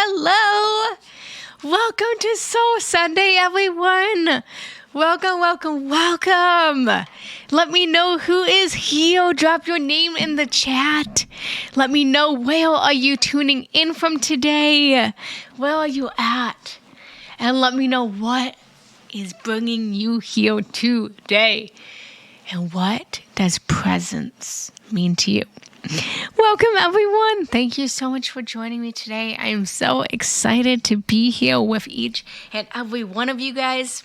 Hello. Welcome to Soul Sunday, everyone. Welcome. Let me know who is here. Drop your name in the chat. Let me know where are you tuning in from today. Where are you at? And let me know what is bringing you here today. And what does presence mean to you? Welcome, everyone. Thank you so much for joining me today. I am so excited to be here with each and every one of you guys.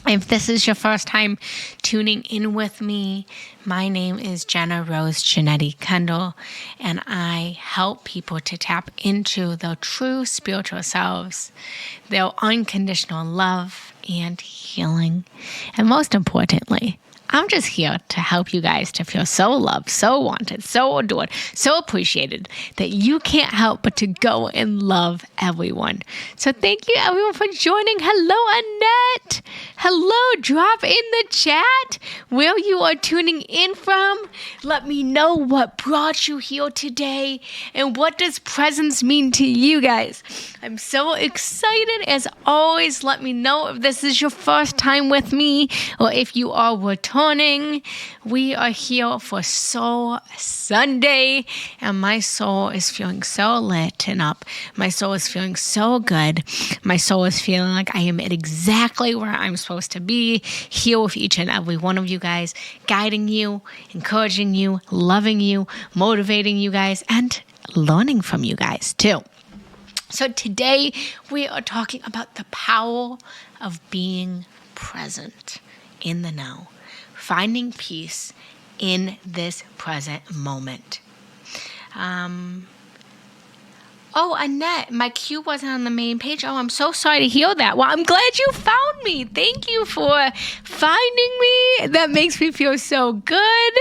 If this is your first time tuning in with me, my name is Genna Rose Giannetti Kendall, and I help people to tap into their true spiritual selves, their unconditional love and healing. And most importantly, I'm just here to help you guys to feel so loved, so wanted, so adored, so appreciated that you can't help but to go and love everyone. So thank you everyone for joining. Hello, Annette. Hello, drop in the chat where you are tuning in from. Let me know what brought you here today and what does presence mean to you guys. I'm so excited. As always, let me know if this is your first time with me or if you are returning. We are here for Soul Sunday, and my soul is feeling so lit and up. My soul is feeling so good. My soul is feeling like I am at exactly where I'm supposed to be, here with each and every one of you guys, guiding you, encouraging you, loving you, motivating you guys, and learning from you guys too. So today we are talking about the power of being present in the now. Finding peace in this present moment. Annette, my cue wasn't on the main page. Oh, I'm so sorry to hear that. Well, I'm glad you found me. Thank you for finding me. That makes me feel so good.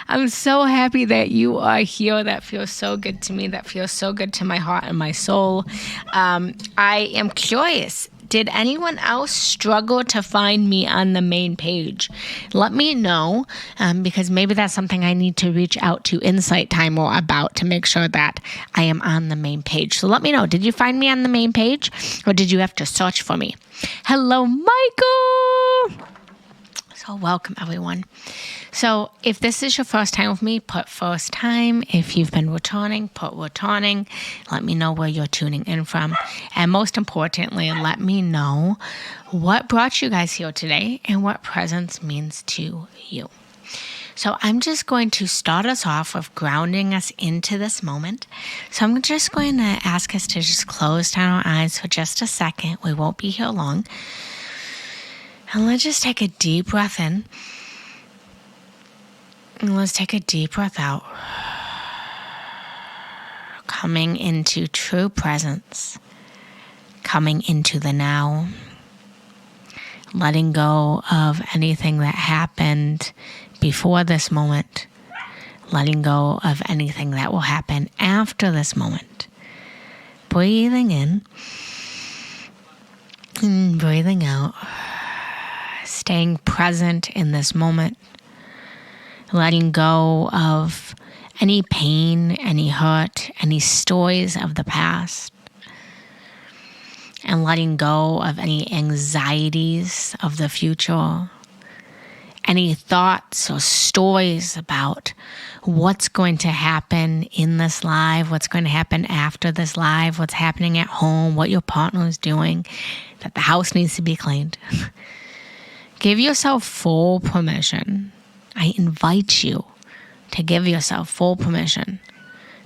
I'm so happy that you are here. That feels so good to me. That feels so good to my heart and my soul. I am curious. Did anyone else struggle to find me on the main page? Let me know, because maybe that's something I need to reach out to Insight Timer about to make sure that I am on the main page. So let me know, did you find me on the main page or did you have to search for me? Hello, Michael. So welcome, everyone. So if this is your first time with me, put first time. If you've been returning, put returning. Let me know where you're tuning in from. And most importantly, let me know what brought you guys here today and what presence means to you. So I'm just going to start us off with grounding us into this moment. So I'm just going to ask us to just close down our eyes for just a second. We won't be here long. And let's just take a deep breath in. And let's take a deep breath out. Coming into true presence. Coming into the now. Letting go of anything that happened before this moment. Letting go of anything that will happen after this moment. Breathing in. And breathing out. Staying present in this moment, letting go of any pain, any hurt, any stories of the past, and letting go of any anxieties of the future, any thoughts or stories about what's going to happen in this life, what's going to happen after this life, what's happening at home, what your partner is doing, that the house needs to be cleaned. Give yourself full permission. I invite you to give yourself full permission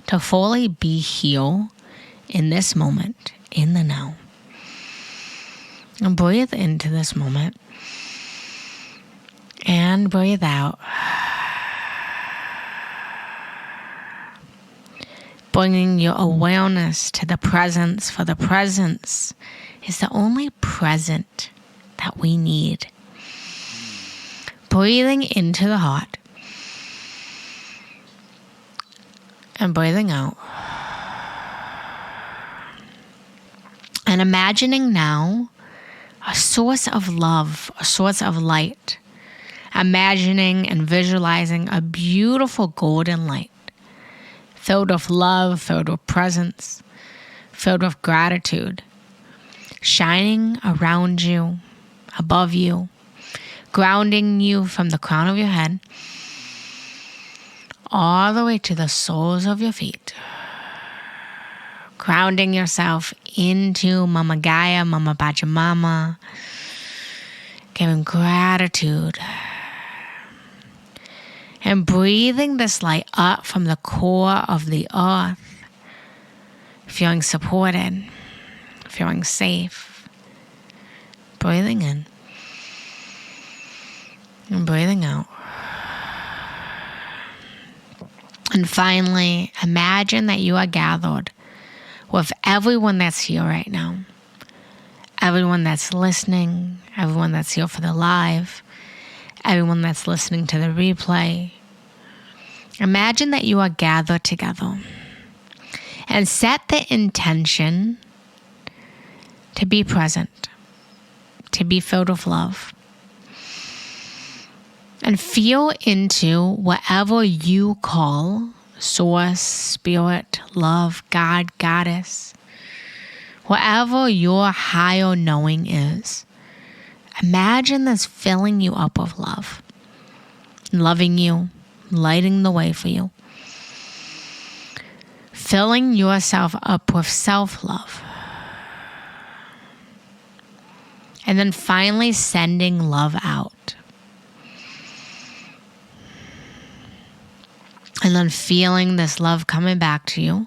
to fully be here in this moment, in the now. And breathe into this moment. And breathe out. Bringing your awareness to the presence, for the presence is the only present that we need. Breathing into the heart and breathing out. And imagining now a source of love, a source of light. Imagining and visualizing a beautiful golden light filled with love, filled with presence, filled with gratitude, shining around you, above you, grounding you from the crown of your head all the way to the soles of your feet. Grounding yourself into Mama Gaia, Mama Pachamama, giving gratitude. And breathing this light up from the core of the earth, feeling supported, feeling safe. Breathing in and breathing out. And finally, imagine that you are gathered with everyone that's here right now. Everyone that's listening, everyone that's here for the live, everyone that's listening to the replay. Imagine that you are gathered together and set the intention to be present, to be filled with love. And feel into whatever you call source, spirit, love, God, goddess, whatever your higher knowing is. Imagine this filling you up with love, loving you, lighting the way for you, filling yourself up with self-love, and then finally sending love out. And then feeling this love coming back to you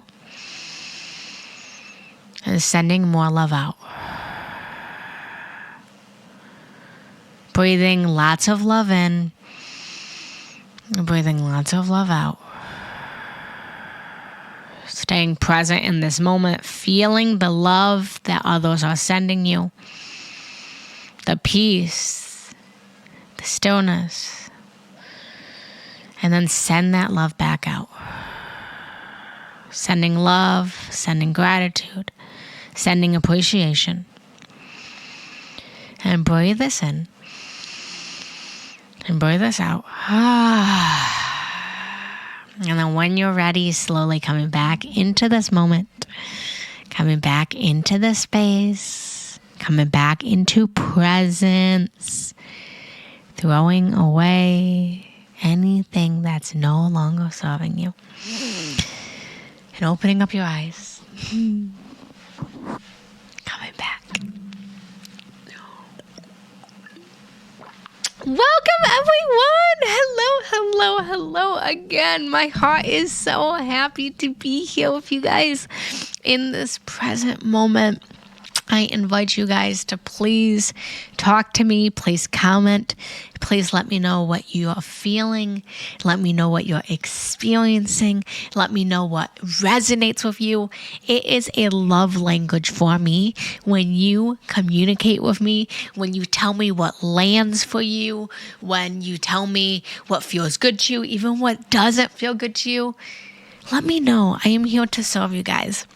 and sending more love out. Breathing lots of love in and breathing lots of love out. Staying present in this moment, feeling the love that others are sending you, the peace, the stillness. And then send that love back out. Sending love, sending gratitude, sending appreciation. And breathe this in. And breathe this out. And then when you're ready, slowly coming back into this moment. Coming back into this space. Coming back into presence. Throwing away anything that's no longer serving you. And opening up your eyes. Coming back. Welcome, everyone. Hello again. My heart is so happy to be here with you guys in this present moment. I invite you guys to please talk to me. Please comment. Please let me know what you are feeling. Let me know what you're experiencing. Let me know what resonates with you. It is a love language for me when you communicate with me, when you tell me what lands for you, when you tell me what feels good to you, even what doesn't feel good to you. Let me know. I am here to serve you guys.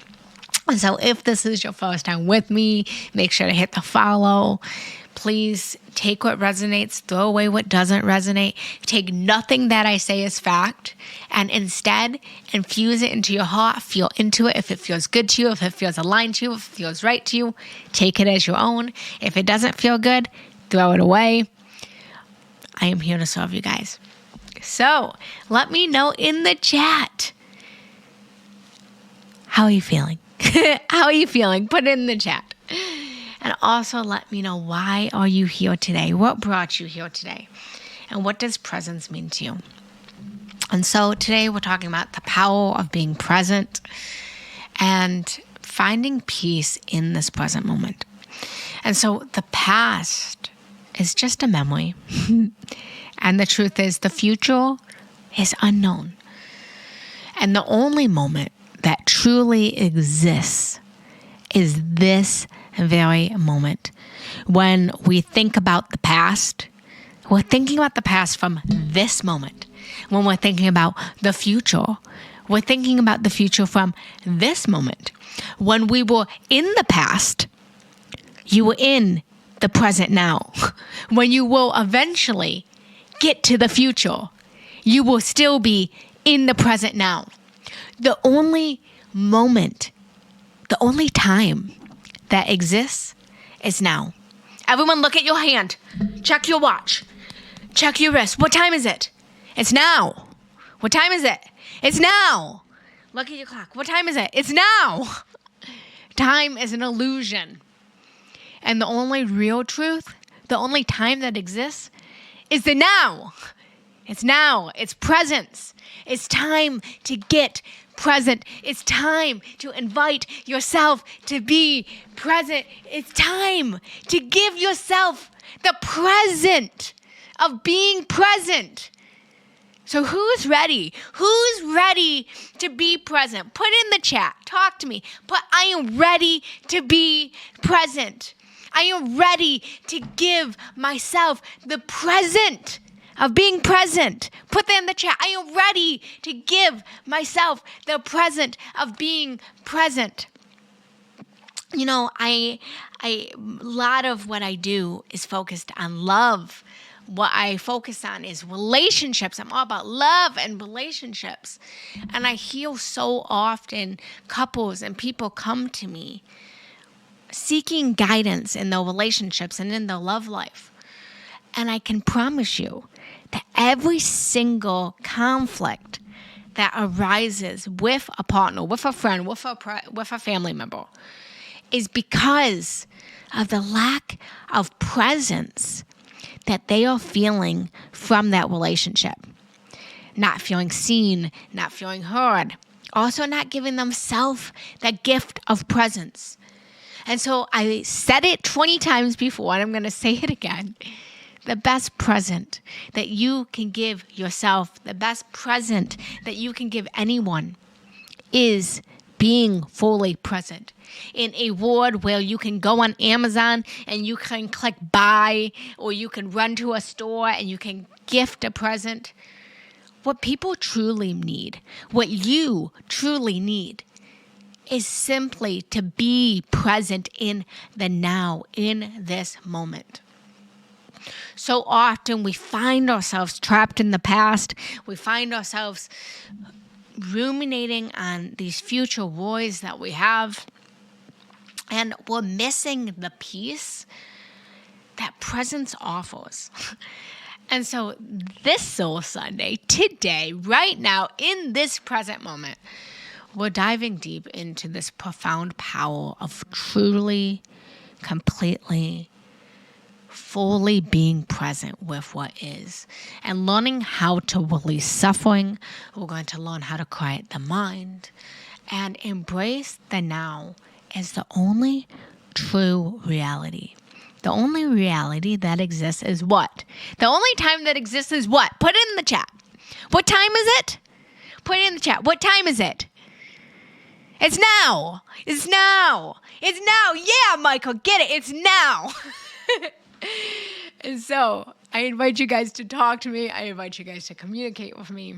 And so if this is your first time with me, make sure to hit the follow. Please take what resonates, throw away what doesn't resonate. Take nothing that I say as fact, and instead infuse it into your heart. Feel into it. If it feels good to you, if it feels aligned to you, if it feels right to you, take it as your own. If it doesn't feel good, throw it away. I am here to serve you guys. So let me know in the chat. How are you feeling? How are you feeling? Put it in the chat. And also let me know, why are you here today? What brought you here today? And what does presence mean to you? And so today we're talking about the power of being present and finding peace in this present moment. And so the past is just a memory. And the truth is, the future is unknown. And the only moment that truly exists is this very moment. When we think about the past, we're thinking about the past from this moment. When we're thinking about the future, we're thinking about the future from this moment. When we were in the past, you were in the present now. When you will eventually get to the future, you will still be in the present now. The only moment The only time that exists is now. Everyone look at your hand. Check your watch. Check your wrist. What time is it? It's now. What time is it? It's now. Look at your clock. What time is it? It's now. Time is an illusion. And the only real truth, the only time that exists is the now. It's now. It's presence. It's time to get present. It's time to invite yourself to be present. It's time to give yourself the present of being present. So who's ready? Who's ready to be present? Put in the chat. Talk to me. But I am ready to be present. I am ready to give myself the present of being present. Put that in the chat. I am ready to give myself the present of being present. You know, a lot of what I do is focused on love. What I focus on is relationships. I'm all about love and relationships. And I hear so often couples and people come to me seeking guidance in their relationships and in their love life. And I can promise you that every single conflict that arises with a partner, with a friend, with a family member is because of the lack of presence that they are feeling from that relationship. Not feeling seen, not feeling heard. Also not giving themselves that gift of presence. And so I said it 20 times before, and I'm going to say it again. The best present that you can give yourself, the best present that you can give anyone is being fully present. In a world where you can go on Amazon and you can click buy, or you can run to a store and you can gift a present, what people truly need, what you truly need, is simply to be present in the now, in this moment. So often we find ourselves trapped in the past. We find ourselves ruminating on these future worries that we have. And we're missing the peace that presence offers. And so this Soul Sunday, today, right now, in this present moment, we're diving deep into this profound power of truly, completely, fully being present with what is and learning how to release suffering. We're going to learn how to quiet the mind and embrace the now as the only true reality. The only reality that exists is what? The only time that exists is what? Put it in the chat. What time is it? Put it in the chat. What time is it? It's now. It's now. It's now. Yeah, Michael, get it. It's now. And so I invite you guys to talk to me. I invite you guys to communicate with me.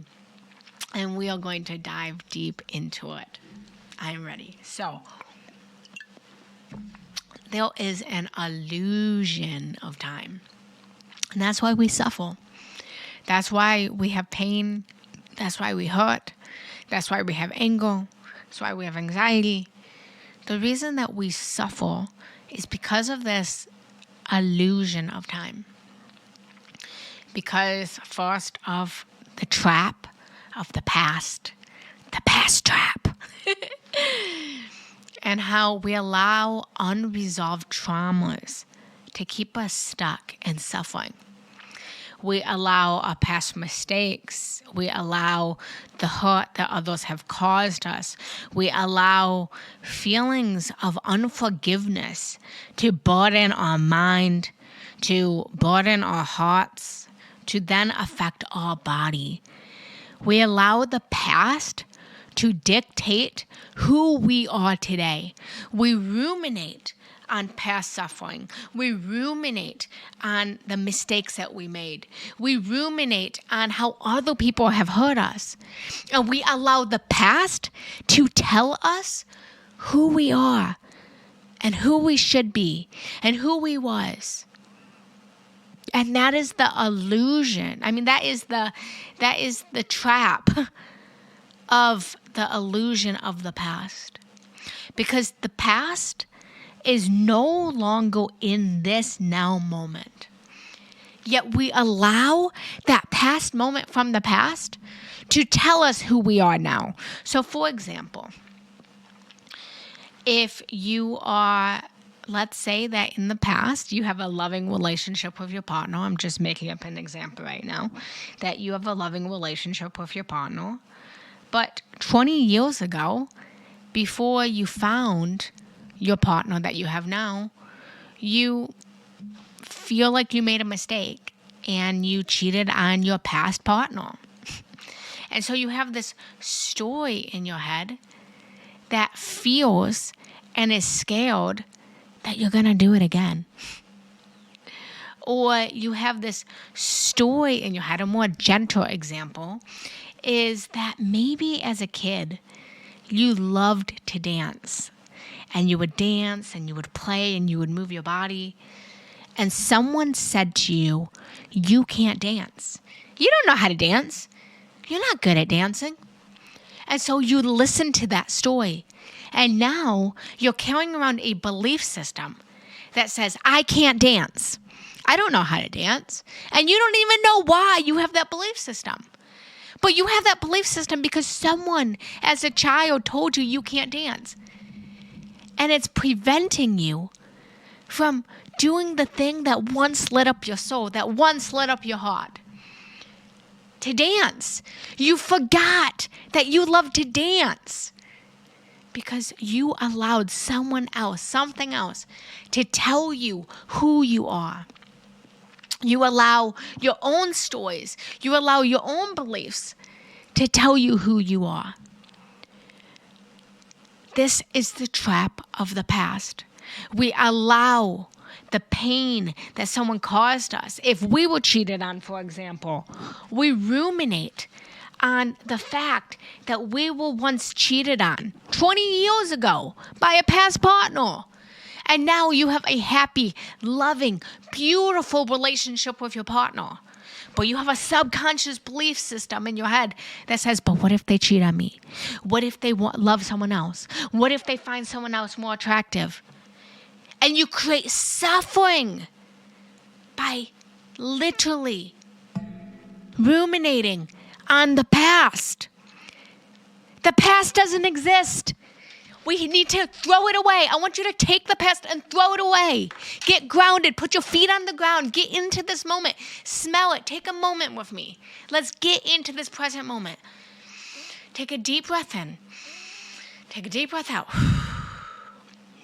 And we are going to dive deep into it. I'm ready. So there is an illusion of time. And that's why we suffer. That's why we have pain. That's why we hurt. That's why we have anger. That's why we have anxiety. The reason that we suffer is because of this illusion of time. Because first of the trap of the past trap. And how we allow unresolved traumas to keep us stuck in suffering. We allow our past mistakes. We allow the hurt that others have caused us. We allow feelings of unforgiveness to burden our mind, to burden our hearts, to then affect our body. We allow the past to dictate who we are today. We ruminate on past suffering. We ruminate on the mistakes that we made. We ruminate on how other people have hurt us. And we allow the past to tell us who we are and who we should be and who we was. And that is the illusion. I mean, that is the trap of the illusion of the past. because the past is no longer in this now moment. Yet we allow that past moment from the past to tell us who we are now. So for example, if you are, let's say that in the past you have a loving relationship with your partner. I'm just making up an example right now. That you have a loving relationship with your partner. But 20 years ago, before you found your partner that you have now, you feel like you made a mistake and you cheated on your past partner. And so you have this story in your head that feels and is scared that you're going to do it again. Or you have this story in your head, a more gentle example, is that maybe as a kid, you loved to dance. And you would dance and you would play and you would move your body. And someone said to you, you can't dance. You don't know how to dance. You're not good at dancing. And so you listen to that story. And now you're carrying around a belief system that says, I can't dance. I don't know how to dance. And you don't even know why you have that belief system. But you have that belief system because someone as a child told you you can't dance. And it's preventing you from doing the thing that once lit up your soul, that once lit up your heart. To dance. You forgot that you love to dance because you allowed someone else, something else, to tell you who you are. You allow your own stories, you allow your own beliefs to tell you who you are. This is the trap of the past. We allow the pain that someone caused us. If we were cheated on, for example, we ruminate on the fact that we were once cheated on 20 years ago by a past partner. And now you have a happy, loving, beautiful relationship with your partner. But you have a subconscious belief system in your head that says, but what if they cheat on me? What if they love someone else? What if they find someone else more attractive? And you create suffering by literally ruminating on the past. The past doesn't exist. We need to throw it away. I want you to take the past and throw it away. Get grounded. Put your feet on the ground. Get into this moment. Smell it. Take a moment with me. Let's get into this present moment. Take a deep breath in. Take a deep breath out.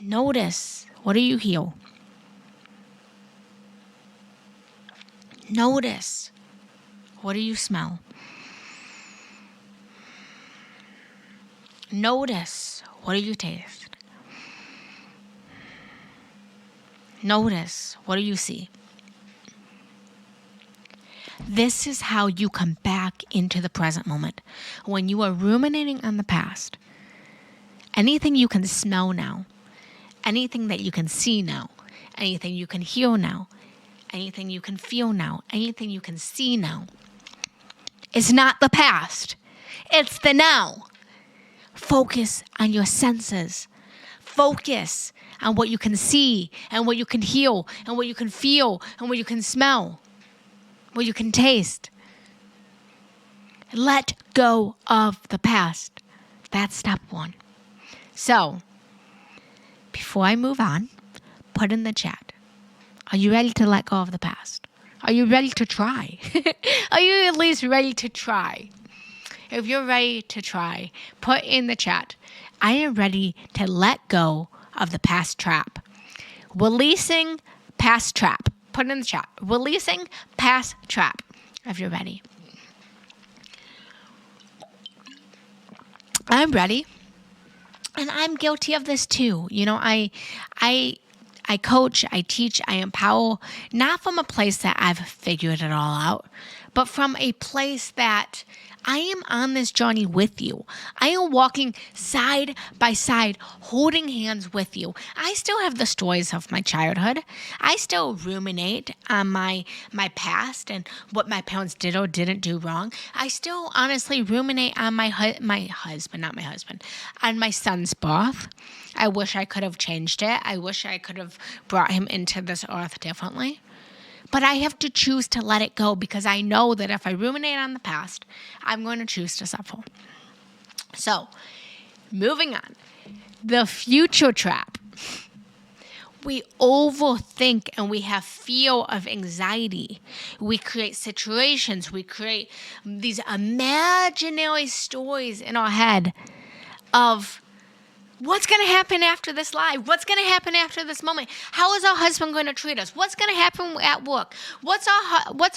Notice, what do you heal? Notice, what do you smell? Notice, what do you taste? Notice, what do you see? This is how you come back into the present moment. When you are ruminating on the past, anything you can smell now, anything that you can see now, anything you can hear now, anything you can feel now, anything you can see now, is not the past. It's the now. Focus on your senses. Focus on what you can see and what you can hear and what you can feel and what you can smell, what you can taste. Let go of the past. That's step one. So, before I move on, put in the chat. Are you ready to let go of the past? Are you ready to try? Are you at least ready to try? If you're ready to try, put in the chat. I am ready to let go of the past trap. Releasing past trap. Put in the chat. Releasing past trap. If you're ready. I'm ready. And I'm guilty of this too. You know, I coach, I teach, I empower, not from a place that I've figured it all out, but from a place that I am on this journey with you. I am walking side by side, holding hands with you. I still have the stories of my childhood. I still ruminate on my past and what my parents did or didn't do wrong. I still honestly ruminate on my husband, on my son's birth. I wish I could have changed it. I wish I could have brought him into this earth differently. But I have to choose to let it go because I know that if I ruminate on the past, I'm going to choose to suffer. So, moving on. The future trap. We overthink and we have fear of anxiety. We create situations. We create these imaginary stories in our head of what's going to happen after this live? What's going to happen after this moment? How is our husband going to treat us? What's going to happen at work? What's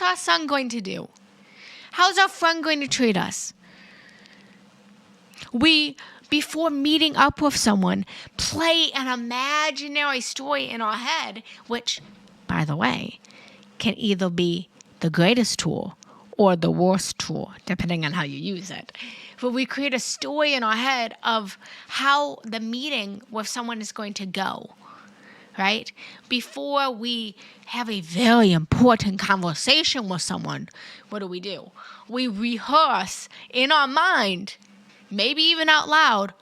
our son going to do? How's our friend going to treat us? We, before meeting up with someone, play an imaginary story in our head, which, by the way, can either be the greatest tool or the worst tool, depending on how you use it. But we create a story in our head of how the meeting with someone is going to go, right? Before we have a very important conversation with someone, what do? We rehearse in our mind, maybe even out loud,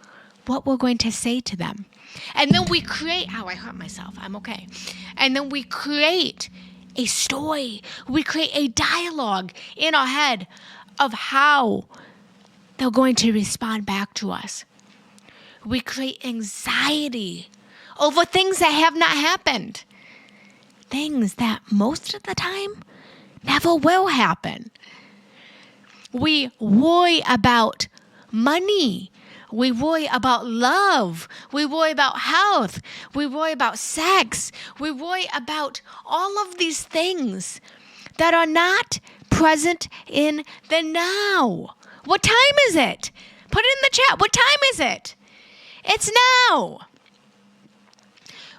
what we're going to say to them. And then we create, I hurt myself, I'm okay. And then we create a story. We create a dialogue in our head of how they're going to respond back to us. We create anxiety over things that have not happened. Things that most of the time never will happen. We worry about money. We worry about love. We worry about health. We worry about sex. We worry about all of these things that are not present in the now. What time is it? Put it in the chat. What time is it? It's now.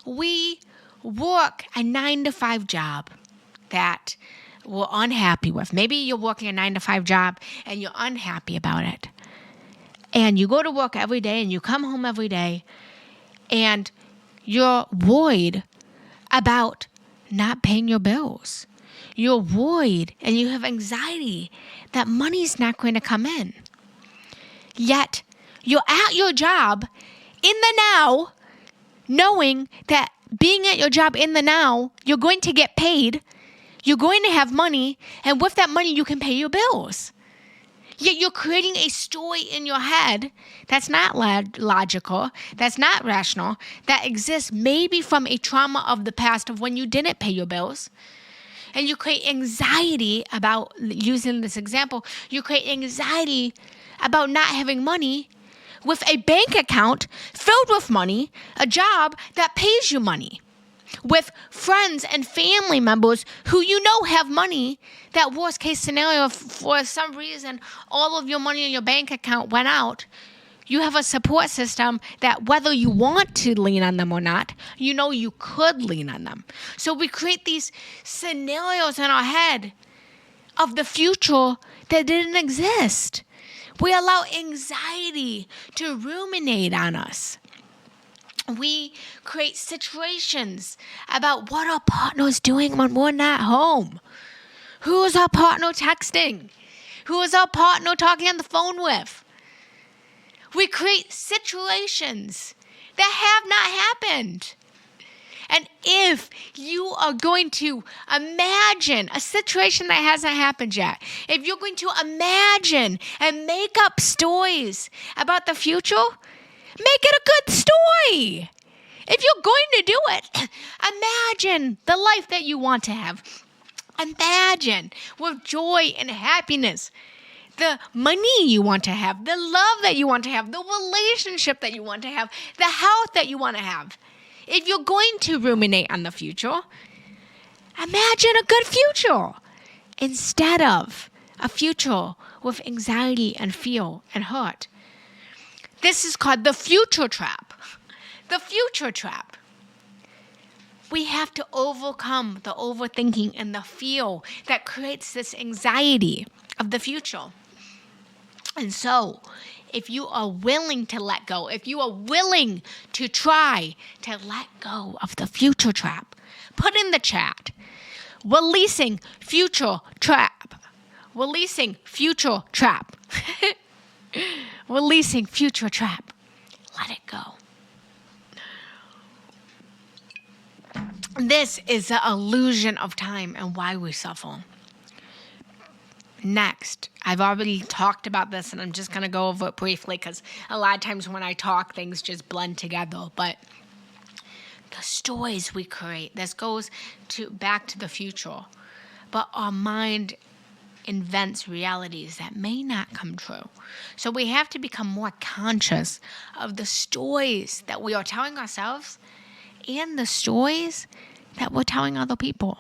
We work a 9-to-5 job that we're unhappy with. Maybe you're working a 9-to-5 job and you're unhappy about it. And you go to work every day and you come home every day and you're worried about not paying your bills. You're worried and you have anxiety that money's not going to come in. Yet, you're at your job in the now, knowing that being at your job in the now, you're going to get paid, you're going to have money, and with that money, you can pay your bills. Yet you're creating a story in your head that's not logical, that's not rational, that exists maybe from a trauma of the past of when you didn't pay your bills. And you create anxiety about, using this example, you create anxiety about not having money with a bank account filled with money, a job that pays you money, with friends and family members who you know have money. That worst case scenario, for some reason, all of your money in your bank account went out. You have a support system that whether you want to lean on them or not, you know you could lean on them. So we create these scenarios in our head of the future that didn't exist. We allow anxiety to ruminate on us. We create situations about what our partner is doing when we're not home. Who is our partner texting? Who is our partner talking on the phone with? We create situations that have not happened. And if you are going to imagine a situation that hasn't happened yet, if you're going to imagine and make up stories about the future, make it a good story. If you're going to do it, imagine the life that you want to have. Imagine with joy and happiness the money you want to have, the love that you want to have, the relationship that you want to have, the health that you want to have. If you're going to ruminate on the future, imagine a good future instead of a future with anxiety and fear and hurt. This is called the future trap. The future trap. We have to overcome the overthinking and the fear that creates this anxiety of the future. And so, if you are willing to let go, if you are willing to try to let go of the future trap, put in the chat, releasing future trap. Releasing future trap. Releasing future trap. Let it go. This is the illusion of time and why we suffer. Next, I've already talked about this and I'm just going to go over it briefly because a lot of times when I talk, things just blend together. But the stories we create, this goes back to the future. But our mind invents realities that may not come true. So we have to become more conscious of the stories that we are telling ourselves and the stories that we're telling other people.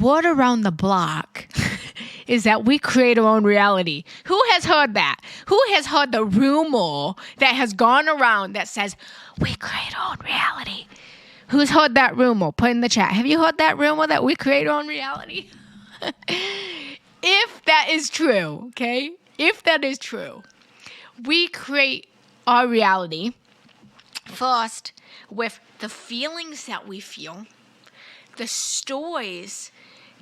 Word around the block is that we create our own reality. Who has heard that? Who has heard the rumor that has gone around that says, we create our own reality? Who's heard that rumor? Put in the chat. Have you heard that rumor that we create our own reality? If that is true, okay? If that is true, we create our reality first with the feelings that we feel, the stories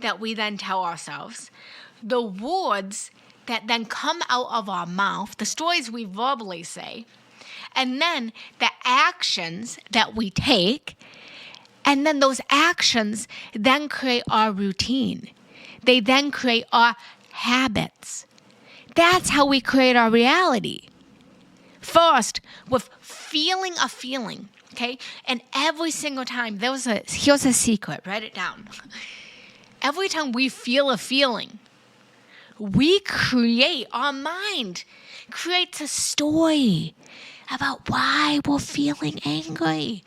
that we then tell ourselves, the words that then come out of our mouth, the stories we verbally say, and then the actions that we take, and then those actions then create our routine. They then create our habits. That's how we create our reality. First, with feeling a feeling, okay? And every single time, here's a secret, write it down. Every time we feel a feeling, our mind creates a story about why we're feeling angry,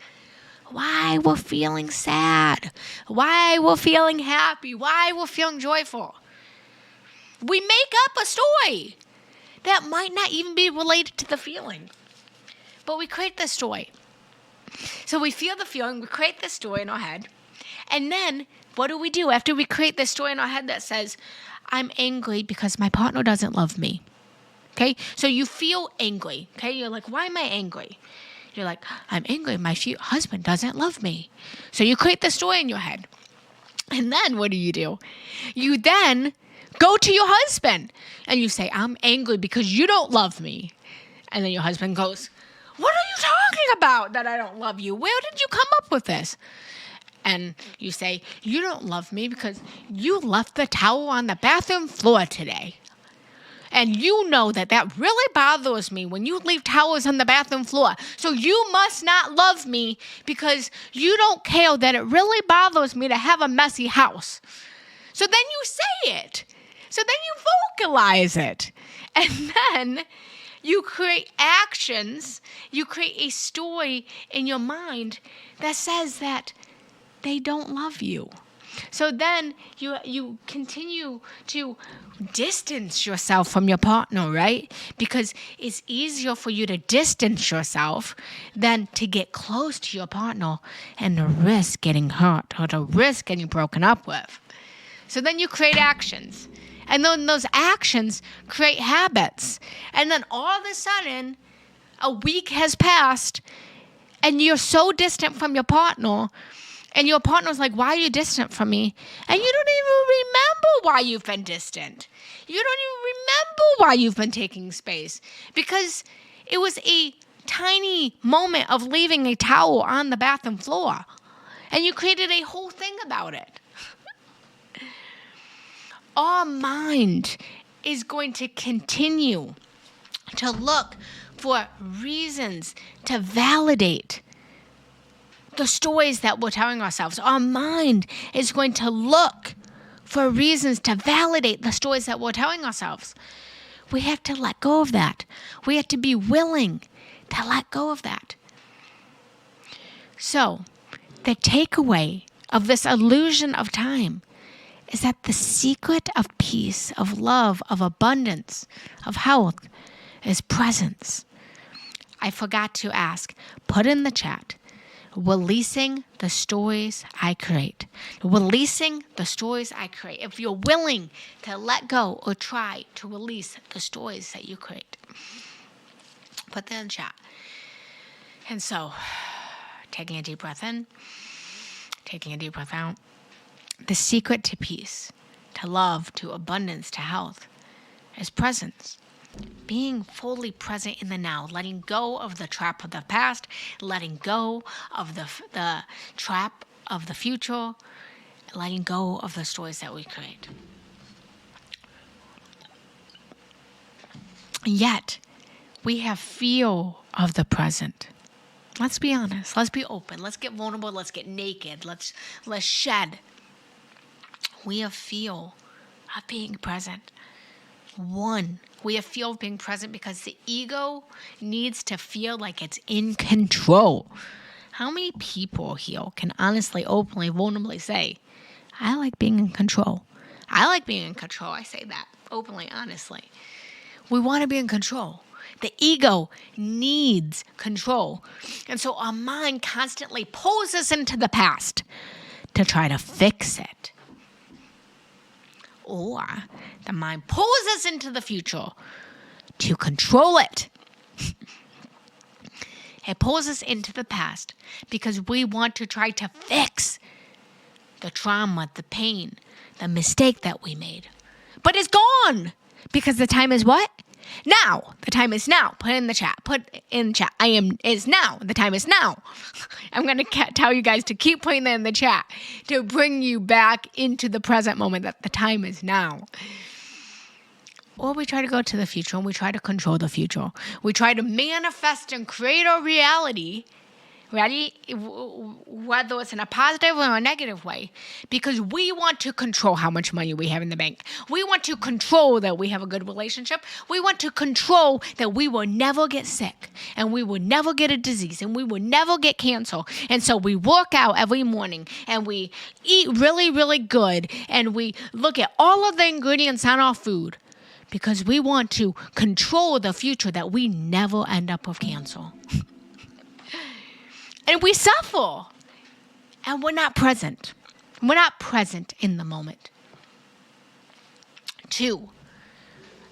why we're feeling sad, why we're feeling happy, why we're feeling joyful. We make up a story that might not even be related to the feeling, but we create the story. So we feel the feeling, we create the story in our head, and then what do we do after we create the story in our head that says, I'm angry because my partner doesn't love me? Okay, so you feel angry, okay? You're like, why am I angry? You're like, I'm angry, my husband doesn't love me. So you create the story in your head. And then what do? You then go to your husband and you say, I'm angry because you don't love me. And then your husband goes, what are you talking about that I don't love you? Where did you come up with this? And you say, you don't love me because you left the towel on the bathroom floor today. And you know that really bothers me when you leave towels on the bathroom floor. So you must not love me because you don't care that it really bothers me to have a messy house. So then you say it. So then you vocalize it. And then you create actions. You create a story in your mind that says that they don't love you. So then you continue to distance yourself from your partner, right? Because it's easier for you to distance yourself than to get close to your partner and to risk getting hurt or to risk getting broken up with. So then you create actions. And then those actions create habits. And then all of a sudden, a week has passed and you're so distant from your partner. And your partner's like, why are you distant from me? And you don't even remember why you've been distant. You don't even remember why you've been taking space. Because it was a tiny moment of leaving a towel on the bathroom floor. And you created a whole thing about it. Our mind is going to continue to look for reasons to validate the stories that we're telling ourselves. Our mind is going to look for reasons to validate the stories that we're telling ourselves. We have to let go of that. We have to be willing to let go of that. So, the takeaway of this illusion of time is that the secret of peace, of love, of abundance, of health is presence. I forgot to ask, put in the chat, releasing the stories I create. Releasing the stories I create. If you're willing to let go or try to release the stories that you create, put that in chat. And so, taking a deep breath in, taking a deep breath out. The secret to peace, to love, to abundance, to health is presence. Being fully present in the now, letting go of the trap of the past, letting go of the trap of the future, letting go of the stories that we create. Yet, we have fear of the present. Let's be honest. Let's be open. Let's get vulnerable. Let's get naked. Let's shed. We have fear of being present. We have fear of being present because the ego needs to feel like it's in control. How many people here can honestly, openly, vulnerably say, I like being in control? I like being in control. I say that openly, honestly. We want to be in control. The ego needs control. And so our mind constantly pulls us into the past to try to fix it. Or the mind pulls us into the future to control it. It pulls us into the past because we want to try to fix the trauma, the pain, the mistake that we made. But it's gone because the time is what? Now. The time is now. Put in the chat. Is now. The time is now. I'm going to tell you guys to keep putting that in the chat to bring you back into the present moment that the time is now. Or we try to go to the future and we try to control the future. We try to manifest and create a reality, ready? Whether it's in a positive or a negative way, because we want to control how much money we have in the bank. We want to control that we have a good relationship. We want to control that we will never get sick and we will never get a disease and we will never get cancer. And so we work out every morning and we eat really, really good and we look at all of the ingredients on our food because we want to control the future that we never end up with cancer. And we suffer. And we're not present. We're not present in the moment. 2,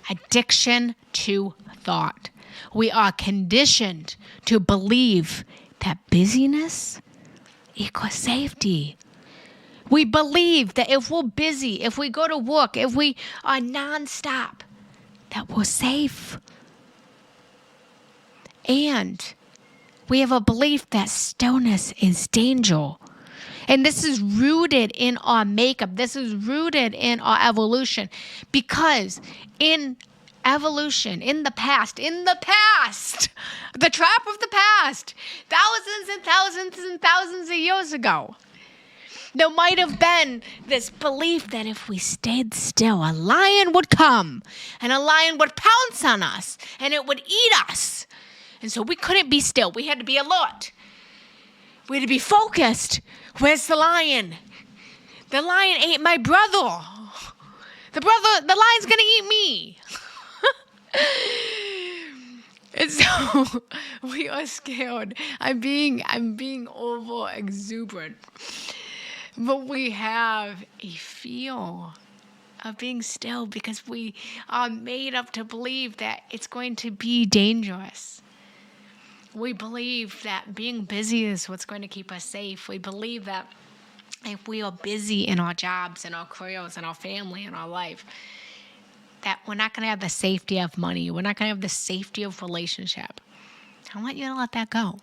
addiction to thought. We are conditioned to believe that busyness equals safety. We believe that if we're busy, if we go to work, if we are nonstop, that we're safe. And we have a belief that stillness is danger. And this is rooted in our makeup. This is rooted in our evolution. Because in evolution, in the past, the trap of the past, thousands and thousands and thousands of years ago, there might have been this belief that if we stayed still, a lion would come and a lion would pounce on us and it would eat us. And so we couldn't be still. We had to be alert. We had to be focused. Where's the lion? The lion ate my brother. The lion's gonna eat me. And so we are scared. I'm being over exuberant. But we have a fear of being still because we are made up to believe that it's going to be dangerous. We believe that being busy is what's going to keep us safe. We believe that if we are busy in our jobs, in our careers, in our family, in our life, that we're not going to have the safety of money. We're not going to have the safety of relationship. I want you to let that go.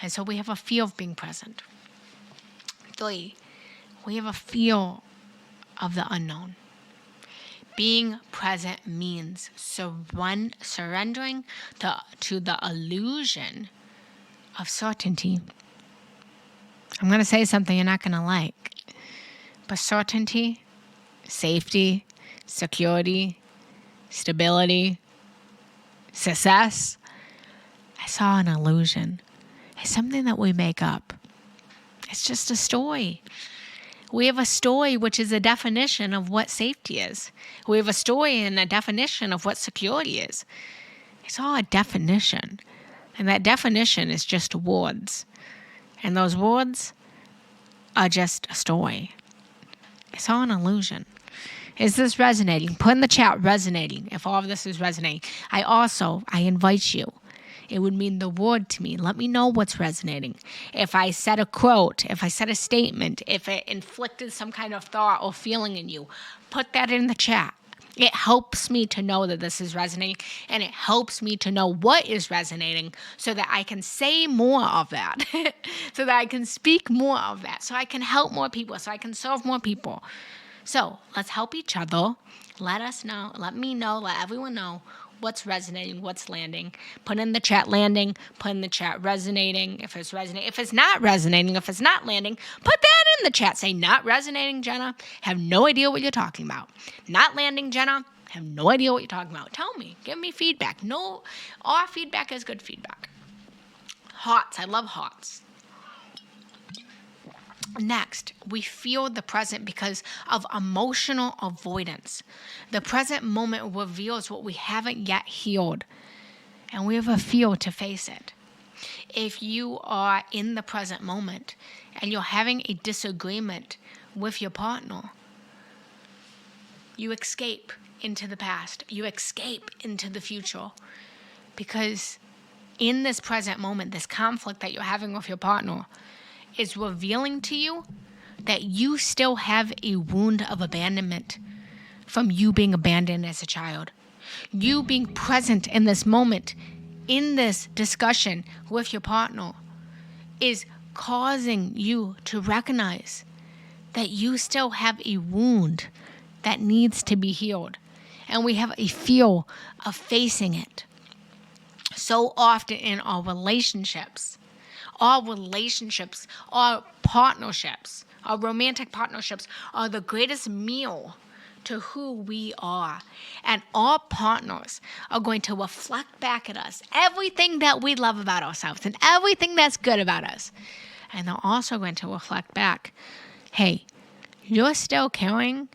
And so we have a fear of being present. 3, we have a fear of the unknown. Being present means surrendering to the illusion of certainty. I'm going to say something you're not going to like. But certainty, safety, security, stability, success, I saw an illusion. It's something that we make up. It's just a story. We have a story which is a definition of what safety is. We have a story and a definition of what security is. It's all a definition. And that definition is just words. And those words are just a story. It's all an illusion. Is this resonating? Put in the chat resonating if all of this is resonating. I invite you. It would mean the world to me. Let me know what's resonating. If I said a quote, if I said a statement, if it inflicted some kind of thought or feeling in you, put that in the chat. It helps me to know that this is resonating, and it helps me to know what is resonating so that I can say more of that, so that I can speak more of that, so I can help more people, so I can serve more people. So let's help each other. Let us know, let me know, let everyone know what's resonating, what's landing. Put in the chat landing, put in the chat resonating, if it's resonating. If it's not resonating, if it's not landing, put that in the chat. Say, not resonating, Genna. Have no idea what you're talking about. Not landing, Genna. Have no idea what you're talking about. Tell me. Give me feedback. No, all feedback is good feedback. Hearts. I love hearts. Next, we feel the present because of emotional avoidance. The present moment reveals what we haven't yet healed, and we have a fear to face it. If you are in the present moment and you're having a disagreement with your partner, you escape into the past. You escape into the future, because in this present moment, this conflict that you're having with your partner is revealing to you that you still have a wound of abandonment from you being abandoned as a child. You being present in this moment, in this discussion with your partner, is causing you to recognize that you still have a wound that needs to be healed. And we have a fear of facing it. So often in our relationships, our partnerships, our romantic partnerships are the greatest meal to who we are. And our partners are going to reflect back at us everything that we love about ourselves and everything that's good about us. And they're also going to reflect back, hey, you're still carrying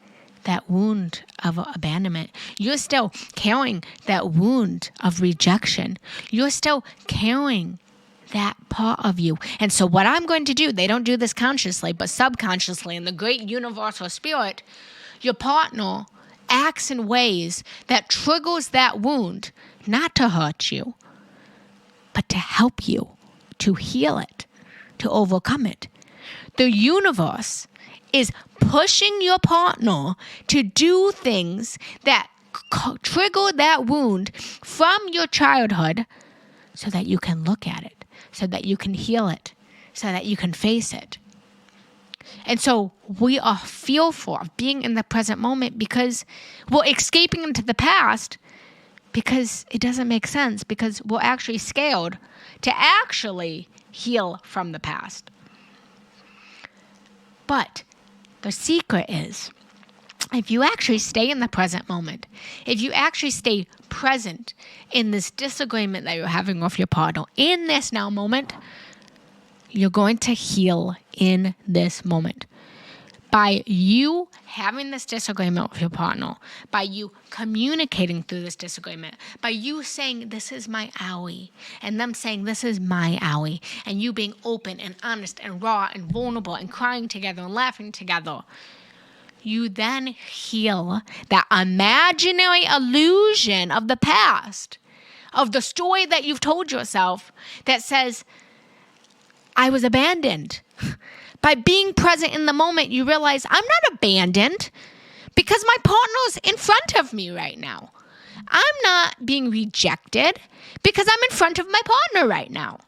that wound of abandonment. You're still carrying that wound of rejection. You're still carrying that part of you. And so what I'm going to do, they don't do this consciously, but subconsciously, in the great universal spirit, your partner acts in ways that triggers that wound, not to hurt you, but to help you, to heal it, to overcome it. The universe is pushing your partner to do things that trigger that wound from your childhood so that you can look at it, so that you can heal it, so that you can face it. And so we are fearful of being in the present moment because we're escaping into the past because it doesn't make sense, because we're actually scared to actually heal from the past. But the secret is, if you actually stay in the present moment, if you actually stay present in this disagreement that you're having with your partner, in this now moment, you're going to heal in this moment. By you having this disagreement with your partner, by you communicating through this disagreement, by you saying, this is my owie, and them saying, this is my owie, and you being open and honest and raw and vulnerable and crying together and laughing together, you then heal that imaginary illusion of the past, of the story that you've told yourself that says, I was abandoned. By being present in the moment, you realize I'm not abandoned because my partner's in front of me right now. I'm not being rejected because I'm in front of my partner right now.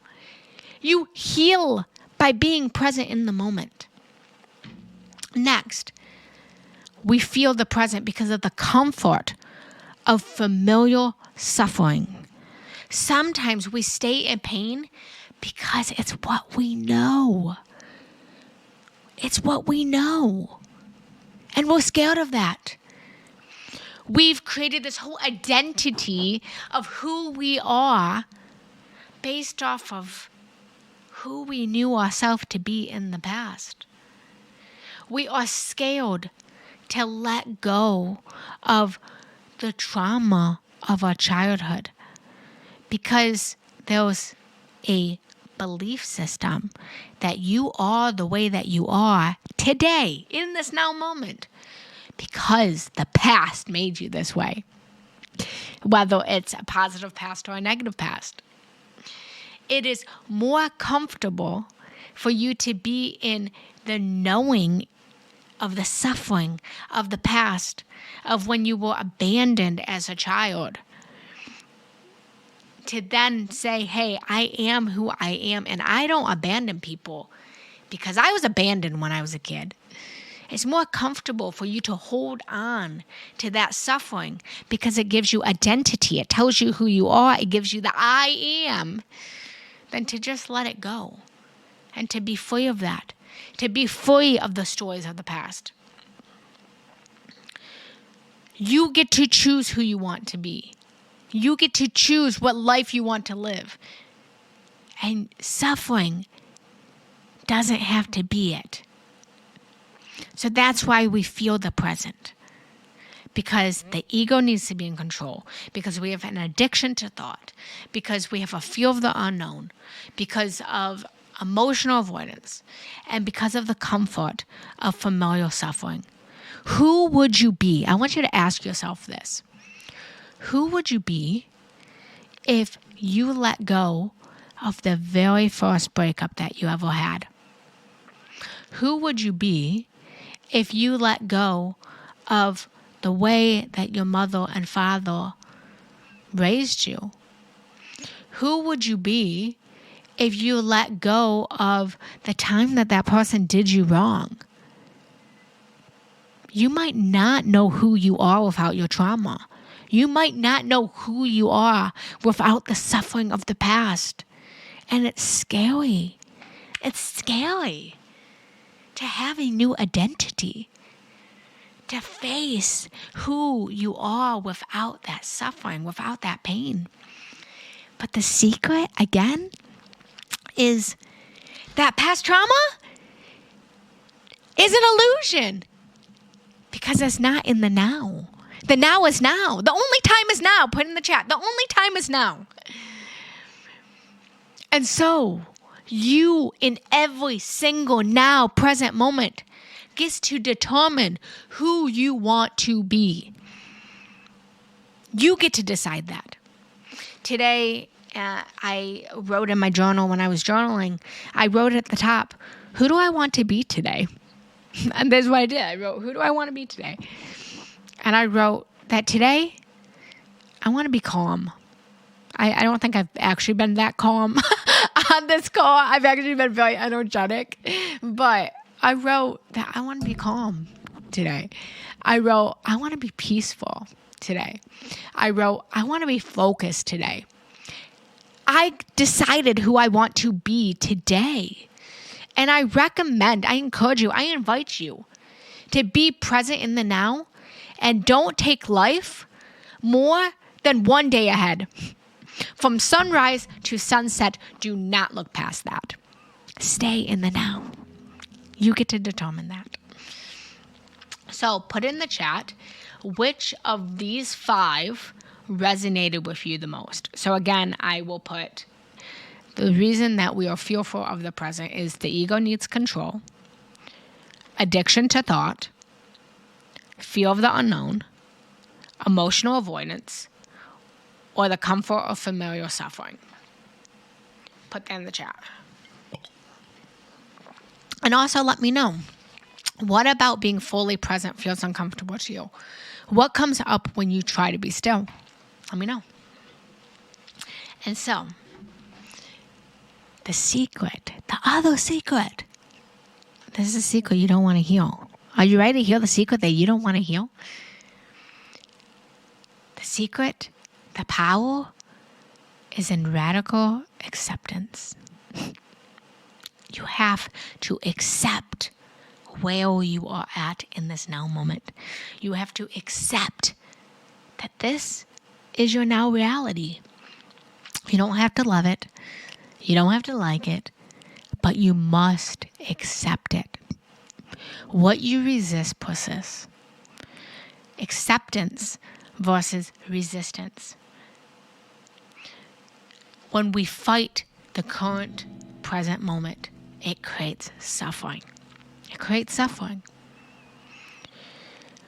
You heal by being present in the moment. Next, we feel the present because of the comfort of familiar suffering. Sometimes we stay in pain because it's what we know. It's what we know. And we're scared of that. We've created this whole identity of who we are based off of who we knew ourselves to be in the past. We are scared to let go of the trauma of our childhood because there was a belief system that you are the way that you are today, in this now moment, because the past made you this way, whether it's a positive past or a negative past. It is more comfortable for you to be in the knowing of the suffering of the past, of when you were abandoned as a child, to then say, hey, I am who I am, and I don't abandon people because I was abandoned when I was a kid. It's more comfortable for you to hold on to that suffering because it gives you identity. It tells you who you are. It gives you the I am, than to just let it go and to be free of that, to be free of the stories of the past. You get to choose who you want to be. You get to choose what life you want to live. And suffering doesn't have to be it. So that's why we feel the present. Because the ego needs to be in control. Because we have an addiction to thought. Because we have a fear of the unknown. Because of emotional avoidance. And because of the comfort of familial suffering. Who would you be? I want you to ask yourself this. Who would you be if you let go of the very first breakup that you ever had? Who would you be if you let go of the way that your mother and father raised you? Who would you be if you let go of the time that that person did you wrong? You might not know who you are without your trauma. You might not know who you are without the suffering of the past. And it's scary. It's scary to have a new identity, to face who you are without that suffering, without that pain. But the secret, again, is that past trauma is an illusion because it's not in the now. The now is now. The only time is now. Put in the chat. The only time is now. And so, you in every single now present moment gets to determine who you want to be. You get to decide that. Today, I wrote in my journal when I was journaling, I wrote at the top, who do I want to be today? And that's what I did. I wrote, who do I want to be today? And I wrote that today, I want to be calm. I don't think I've actually been that calm on this call. I've actually been very energetic. But I wrote that I want to be calm today. I wrote, I want to be peaceful today. I wrote, I want to be focused today. I decided who I want to be today. And I encourage you, I invite you to be present in the now. And don't take life more than one day ahead. From sunrise to sunset, do not look past that. Stay in the now. You get to determine that. So put in the chat, which of these 5 resonated with you the most? So again, I will put, the reason that we are fearful of the present is the ego needs control, addiction to thought, fear of the unknown, emotional avoidance, or the comfort of familiar suffering. Put that in the chat. And also let me know, what about being fully present feels uncomfortable to you? What comes up when you try to be still? Let me know. And so, the secret, the other secret, this is a secret you don't want to heal. Are you ready to hear the secret that you don't want to heal? The secret, the power, is in radical acceptance. You have to accept where you are at in this now moment. You have to accept that this is your now reality. You don't have to love it. You don't have to like it. But you must accept it. What you resist persists. Acceptance versus resistance. When we fight the current present moment, it creates suffering. It creates suffering.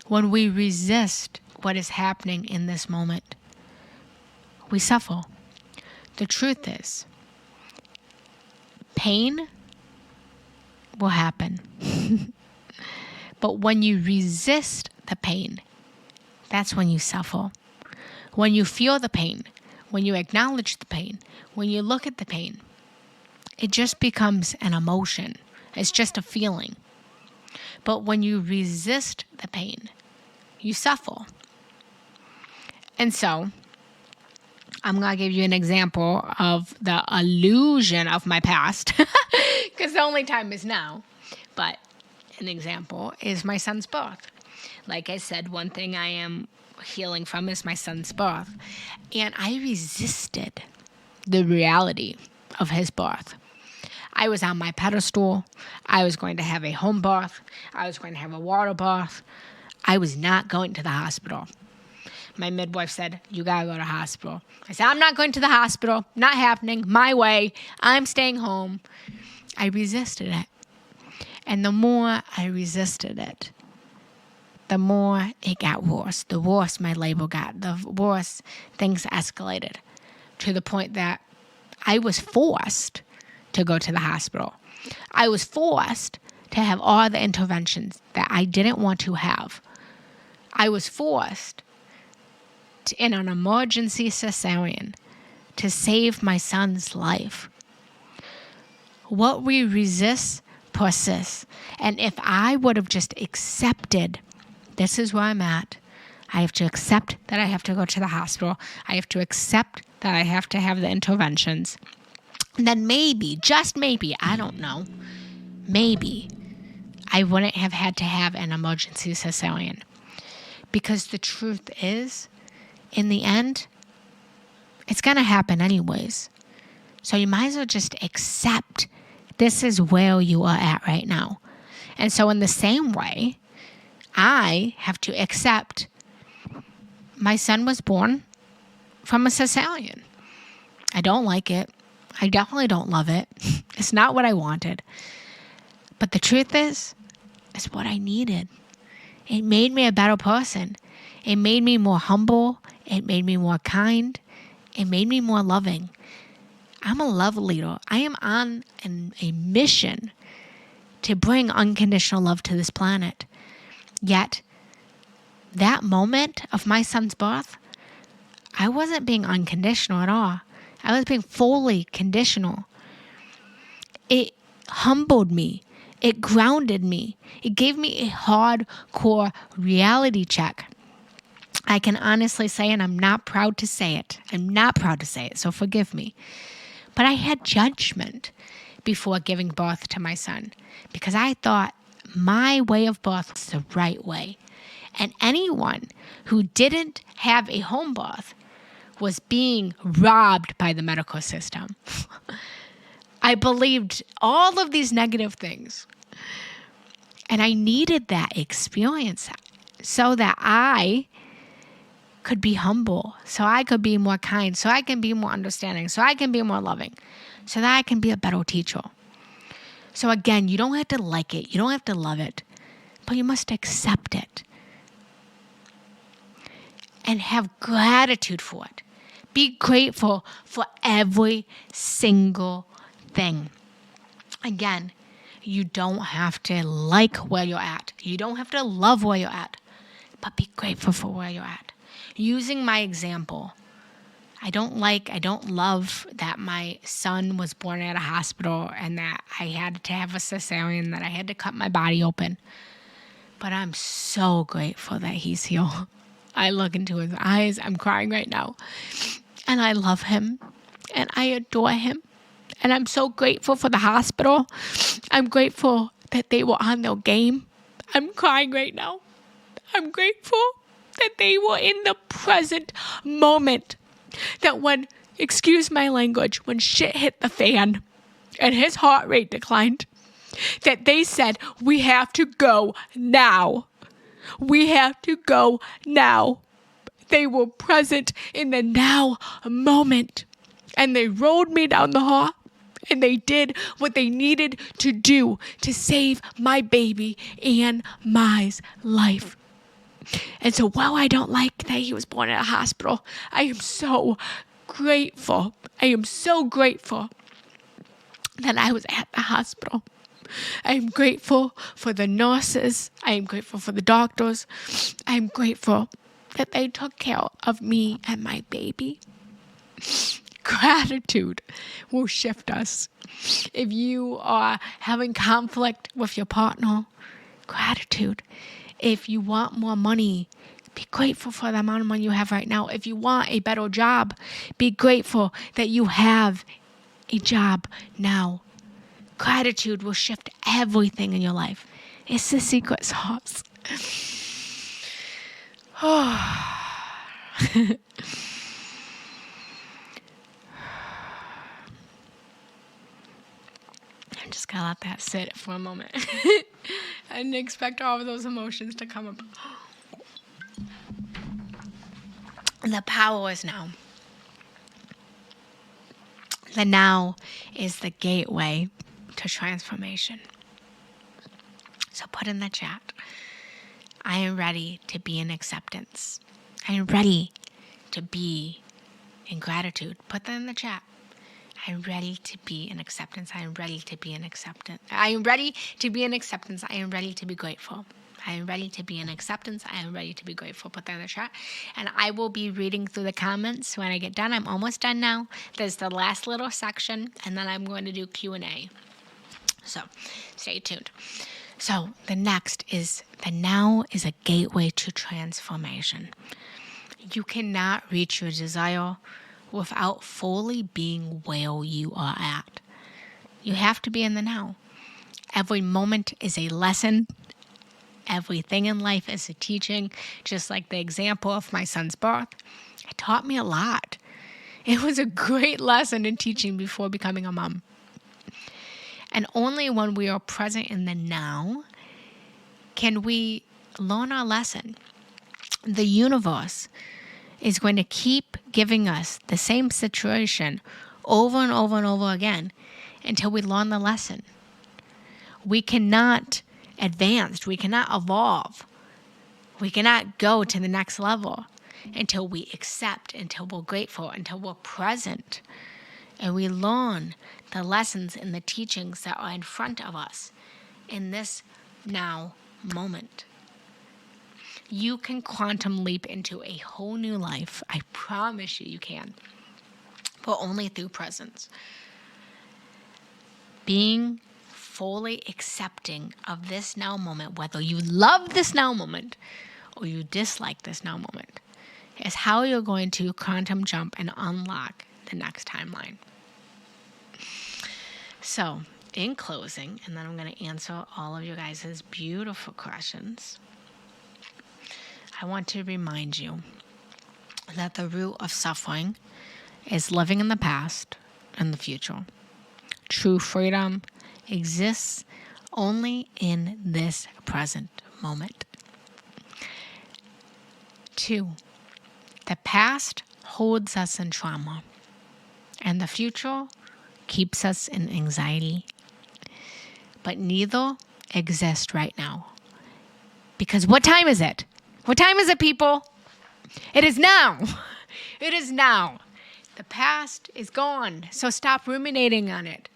When we resist what is happening in this moment, we suffer. The truth is, pain will happen. But when you resist the pain, that's when you suffer. When you feel the pain, when you acknowledge the pain, when you look at the pain, it just becomes an emotion. It's just a feeling. But when you resist the pain, you suffer. And so, I'm going to give you an example of the illusion of my past, because the only time is now. But an example is my son's birth. Like I said, one thing I am healing from is my son's birth. And I resisted the reality of his birth. I was on my pedestal. I was going to have a home birth. I was going to have a water birth. I was not going to the hospital. My midwife said, you gotta go to the hospital. I said, I'm not going to the hospital. Not happening. My way. I'm staying home. I resisted it. And the more I resisted it, the more it got worse. The worse my labor got. The worse things escalated to the point that I was forced to go to the hospital. I was forced to have all the interventions that I didn't want to have. I was forced in an emergency cesarean to save my son's life. What we resist persists. And if I would have just accepted, this is where I'm at. I have to accept that I have to go to the hospital. I have to accept that I have to have the interventions. And then maybe, just maybe, I don't know, maybe I wouldn't have had to have an emergency cesarean. Because the truth is, in the end, it's going to happen anyways. So you might as well just accept this is where you are at right now. And so in the same way, I have to accept my son was born from a cesarean. I don't like it. I definitely don't love it. It's not what I wanted. But the truth is, it's what I needed. It made me a better person. It made me more humble. It made me more kind. It made me more loving. I'm a love leader. I am on a mission to bring unconditional love to this planet. Yet, that moment of my son's birth, I wasn't being unconditional at all. I was being fully conditional. It humbled me. It grounded me. It gave me a hardcore reality check. I can honestly say, and I'm not proud to say it. I'm not proud to say it, so forgive me. But I had judgment before giving birth to my son because I thought my way of birth was the right way. And anyone who didn't have a home birth was being robbed by the medical system. I believed all of these negative things. And I needed that experience so that I could be humble, so I could be more kind, so I can be more understanding, so I can be more loving, so that I can be a better teacher. So again, you don't have to like it, you don't have to love it, but you must accept it and have gratitude for it. Be grateful for every single thing. Again, you don't have to like where you're at. You don't have to love where you're at, but be grateful for where you're at. Using my example, I don't love that my son was born at a hospital and that I had to have a cesarean, that I had to cut my body open. But I'm so grateful that he's here. I look into his eyes, I'm crying right now. And I love him and I adore him. And I'm so grateful for the hospital. I'm grateful that they were on their game. I'm crying right now. I'm grateful that they were in the present moment. That when, excuse my language, when shit hit the fan and his heart rate declined, that they said, we have to go now. We have to go now. They were present in the now moment. And they rolled me down the hall. And they did what they needed to do to save my baby and my life. And so while I don't like that he was born in a hospital, I am so grateful. I am so grateful that I was at the hospital. I am grateful for the nurses. I am grateful for the doctors. I am grateful that they took care of me and my baby. Gratitude will shift us. If you are having conflict with your partner, gratitude. If you want more money, be grateful for the amount of money you have right now. If you want a better job, be grateful that you have a job now. Gratitude will shift everything in your life. It's the secret sauce. I'm just gonna let that sit for a moment. I didn't expect all of those emotions to come up. The power is now. The now is the gateway to transformation. So put in the chat, I am ready to be in acceptance. I am ready to be in gratitude. Put that in the chat. I am ready to be in acceptance. I am ready to be in acceptance. I am ready to be in acceptance. I am ready to be grateful. I am ready to be in acceptance. I am ready to be grateful. Put that in the chat. And I will be reading through the comments when I get done. I'm almost done now. There's the last little section, and then I'm going to do Q&A. So stay tuned. So the next is the now is a gateway to transformation. You cannot reach your desire without fully being where you are at. You have to be in the now. Every moment is a lesson. Everything in life is a teaching. Just like the example of my son's birth, it taught me a lot. It was a great lesson in teaching before becoming a mom. And only when we are present in the now can we learn our lesson. The universe is going to keep giving us the same situation over and over and over again until we learn the lesson. We cannot advance. We cannot evolve. We cannot go to the next level until we accept, until we're grateful, until we're present. And we learn the lessons and the teachings that are in front of us in this now moment. You can quantum leap into a whole new life. I promise you can. But only through presence. Being fully accepting of this now moment, whether you love this now moment or you dislike this now moment, is how you're going to quantum jump and unlock the next timeline. So, in closing, and then I'm going to answer all of you guys' beautiful questions, I want to remind you that the root of suffering is living in the past and the future. True freedom exists only in this present moment. 2, the past holds us in trauma, and the future keeps us in anxiety. But neither exist right now. Because what time is it? What time is it, people? It is now. It is now. The past is gone, so stop ruminating on it.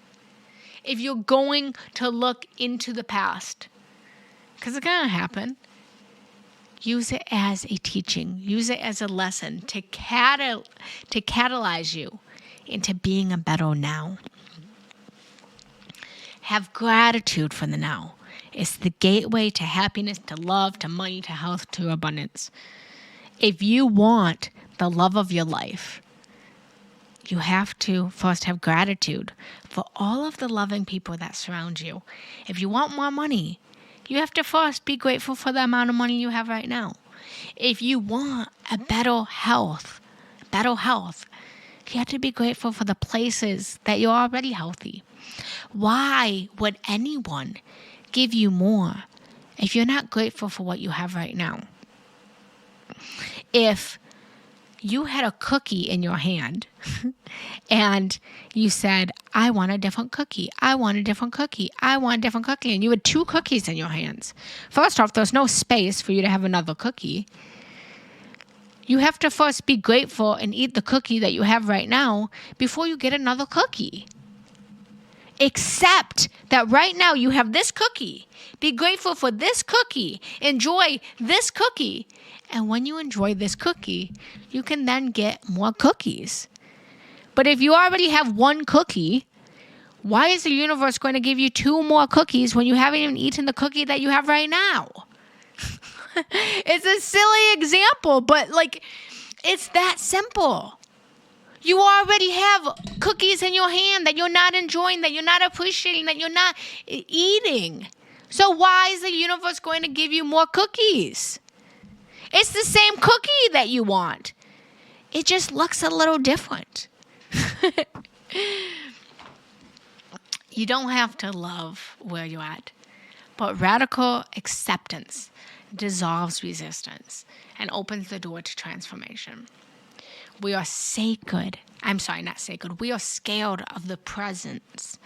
If you're going to look into the past, because it's going to happen, use it as a teaching. Use it as a lesson to catalyze you into being a better now. Have gratitude for the now. It's the gateway to happiness, to love, to money, to health, to abundance. If you want the love of your life, you have to first have gratitude for all of the loving people that surround you. If you want more money, you have to first be grateful for the amount of money you have right now. If you want a better health, you have to be grateful for the places that you're already healthy. Why would anyone give you more if you're not grateful for what you have right now? If you had a cookie in your hand and you said, I want a different cookie. I want a different cookie. I want a different cookie. And you had 2 cookies in your hands. First off, there's no space for you to have another cookie. You have to first be grateful and eat the cookie that you have right now before you get another cookie. Accept that right now you have this cookie. Be grateful for this cookie. Enjoy this cookie. And when you enjoy this cookie, you can then get more cookies. But if you already have 1 cookie, why is the universe going to give you 2 more cookies when you haven't even eaten the cookie that you have right now? It's a silly example, but it's that simple. You already have cookies in your hand that you're not enjoying, that you're not appreciating, that you're not eating. So why is the universe going to give you more cookies? It's the same cookie that you want. It just looks a little different. You don't have to love where you're at, but radical acceptance dissolves resistance and opens the door to transformation. We are sacred. We are scared of the presence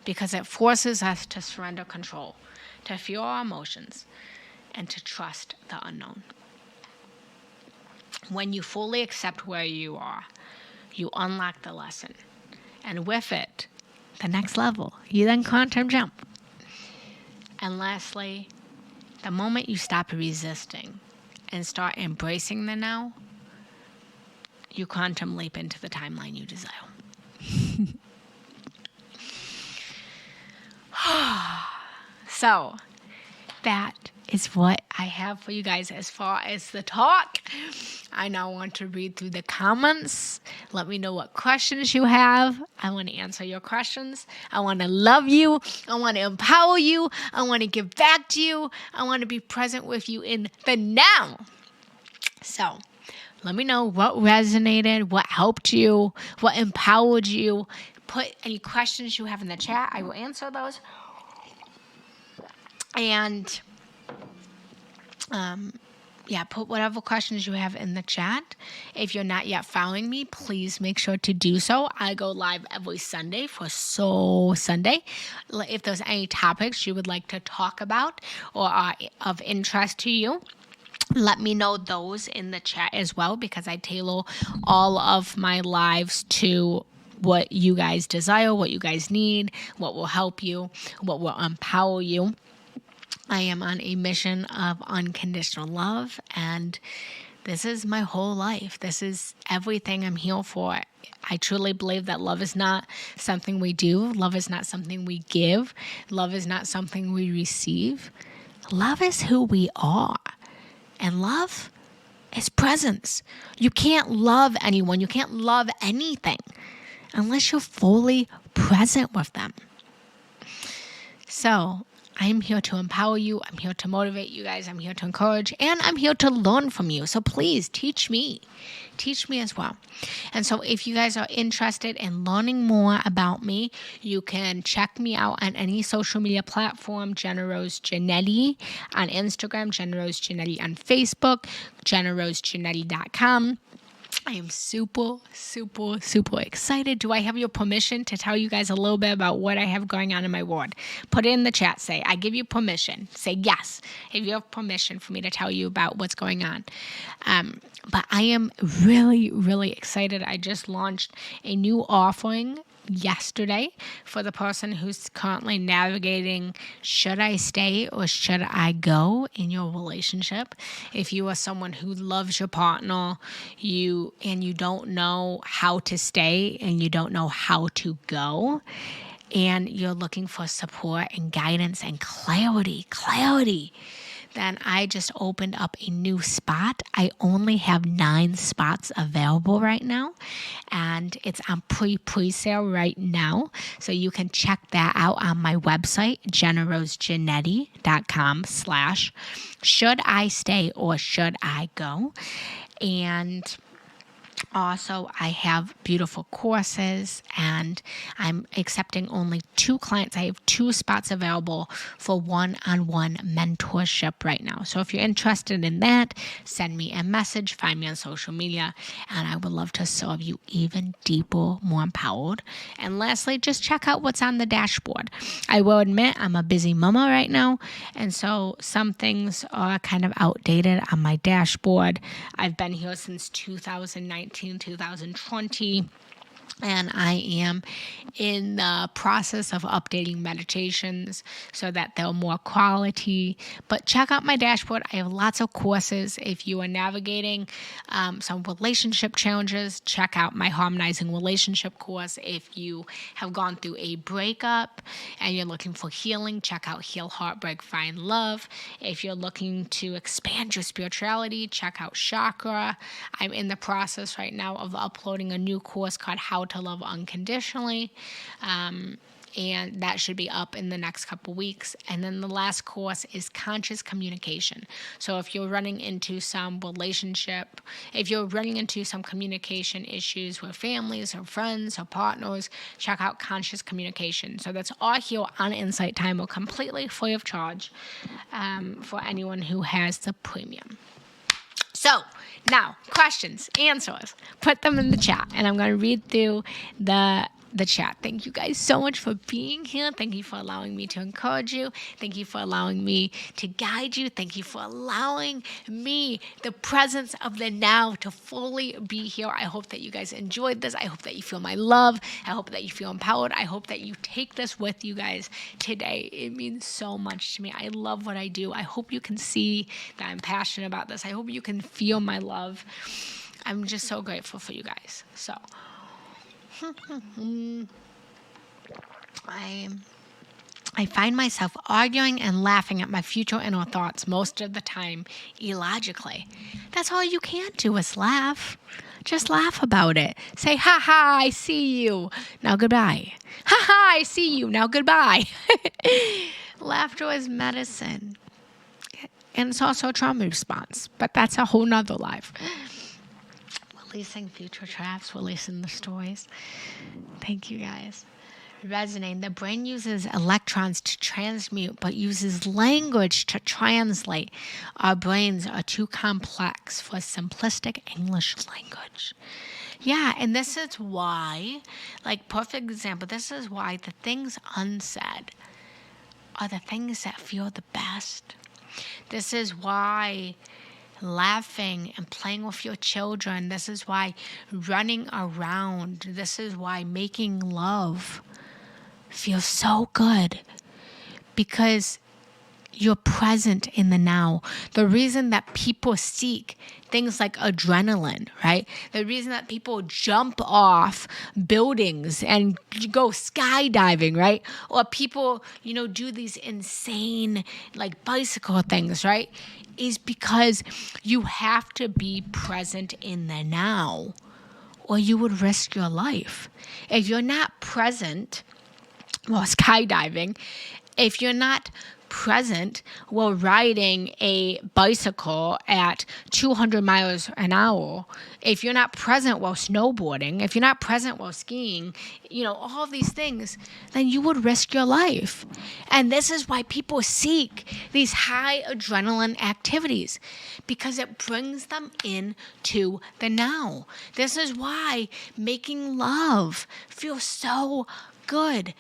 because it forces us to surrender control, to feel our emotions, and to trust the unknown. When you fully accept where you are, you unlock the lesson. And with it, the next level. You then quantum jump. And lastly, the moment you stop resisting and start embracing the now, you quantum leap into the timeline you desire. So, that is what I have for you guys as far as the talk. I now want to read through the comments. Let me know what questions you have. I want to answer your questions. I want to love you. I want to empower you. I want to give back to you. I want to be present with you in the now. So, let me know what resonated, what helped you, what empowered you. Put any questions you have in the chat. I will answer those. And put whatever questions you have in the chat. If you're not yet following me, please make sure to do so. I go live every Sunday for Soul Sunday. If there's any topics you would like to talk about or are of interest to you, let me know those in the chat as well, because I tailor all of my lives to what you guys desire, what you guys need, what will help you, what will empower you. I am on a mission of unconditional love, and this is my whole life. This is everything I'm here for. I truly believe that love is not something we do. Love is not something we give. Love is not something we receive. Love is who we are. And love is presence. You can't love anyone. You can't love anything unless you're fully present with them. So I'm here to empower you. I'm here to motivate you guys. I'm here to encourage. And I'm here to learn from you. So please teach me. Teach me as well. And so if you guys are interested in learning more about me, you can check me out on any social media platform. Genna Rose Giannetti on Instagram. Genna Rose Giannetti on Facebook. GennaRoseGiannetti.com. I am super, super, super excited. Do I have your permission to tell you guys a little bit about what I have going on in my ward? Put it in the chat. Say, I give you permission. Say yes, if you have permission for me to tell you about what's going on. But I am really, really excited. I just launched a new offering yesterday for the person who's currently navigating, should I stay or should I go in your relationship? If you are someone who loves your partner, you don't know how to stay and you don't know how to go, and you're looking for support and guidance and clarity, then I just opened up a new spot. I only have 9 spots available right now, and it's on pre-sale right now. So you can check that out on my website, GennaRoseGiannetti.com/should I stay or should I go? And Also, I have beautiful courses, and I'm accepting only 2 clients. I have 2 spots available for one-on-one mentorship right now. So if you're interested in that, send me a message, find me on social media, and I would love to serve you even deeper, more empowered. And lastly, just check out what's on the dashboard. I will admit I'm a busy mama right now, and so some things are kind of outdated on my dashboard. I've been here since 2019, 2020. And I am in the process of updating meditations so that they're more quality. But check out my dashboard. I have lots of courses. If you are navigating some relationship challenges, check out my harmonizing relationship course. If you have gone through a breakup and you're looking for healing, check out Heal, Heartbreak, Find Love. If you're looking to expand your spirituality, check out Chakra. I'm in the process right now of uploading a new course called How to Love Unconditionally. And that should be up in the next couple weeks. And then the last course is conscious communication. So if you're running into some communication issues with families or friends or partners, check out conscious communication. So that's all here on Insight Timer, completely free of charge for anyone who has the premium. So now, questions, answers, put them in the chat, and I'm going to read through the chat. Thank you guys so much for being here. Thank you for allowing me to encourage you. Thank you for allowing me to guide you. Thank you for allowing me the presence of the now to fully be here. I hope that you guys enjoyed this. I hope that you feel my love. I hope that you feel empowered. I hope that you take this with you guys today. It means so much to me. I love what I do. I hope you can see that I'm passionate about this. I hope you can feel my love. I'm just so grateful for you guys. So I find myself arguing and laughing at my future inner thoughts most of the time, illogically. That's all you can do is laugh. Just laugh about it. Say, ha ha, I see you. Now goodbye. Ha ha, I see you. Now goodbye. Laughter is medicine. And it's also a trauma response, but that's a whole nother life. Releasing future traps, releasing the stories. Thank you guys. Resonating. The brain uses electrons to transmute, but uses language to translate. Our brains are too complex for simplistic English language. Yeah, and this is why, perfect example, this is why the things unsaid are the things that feel the best. This is why laughing and playing with your children, this is why running around, this is why making love feels so good, because you're present in the now. The reason that people seek things like adrenaline, right? The reason that people jump off buildings and go skydiving, right? Or people, do these insane bicycle things, right? Is because you have to be present in the now, or you would risk your life. If you're not present while skydiving, if you're not present while riding a bicycle at 200 miles an hour, if you're not present while snowboarding, if you're not present while skiing, all these things, then you would risk your life. And this is why people seek these high adrenaline activities, because it brings them into the now. This is why making love feels so good,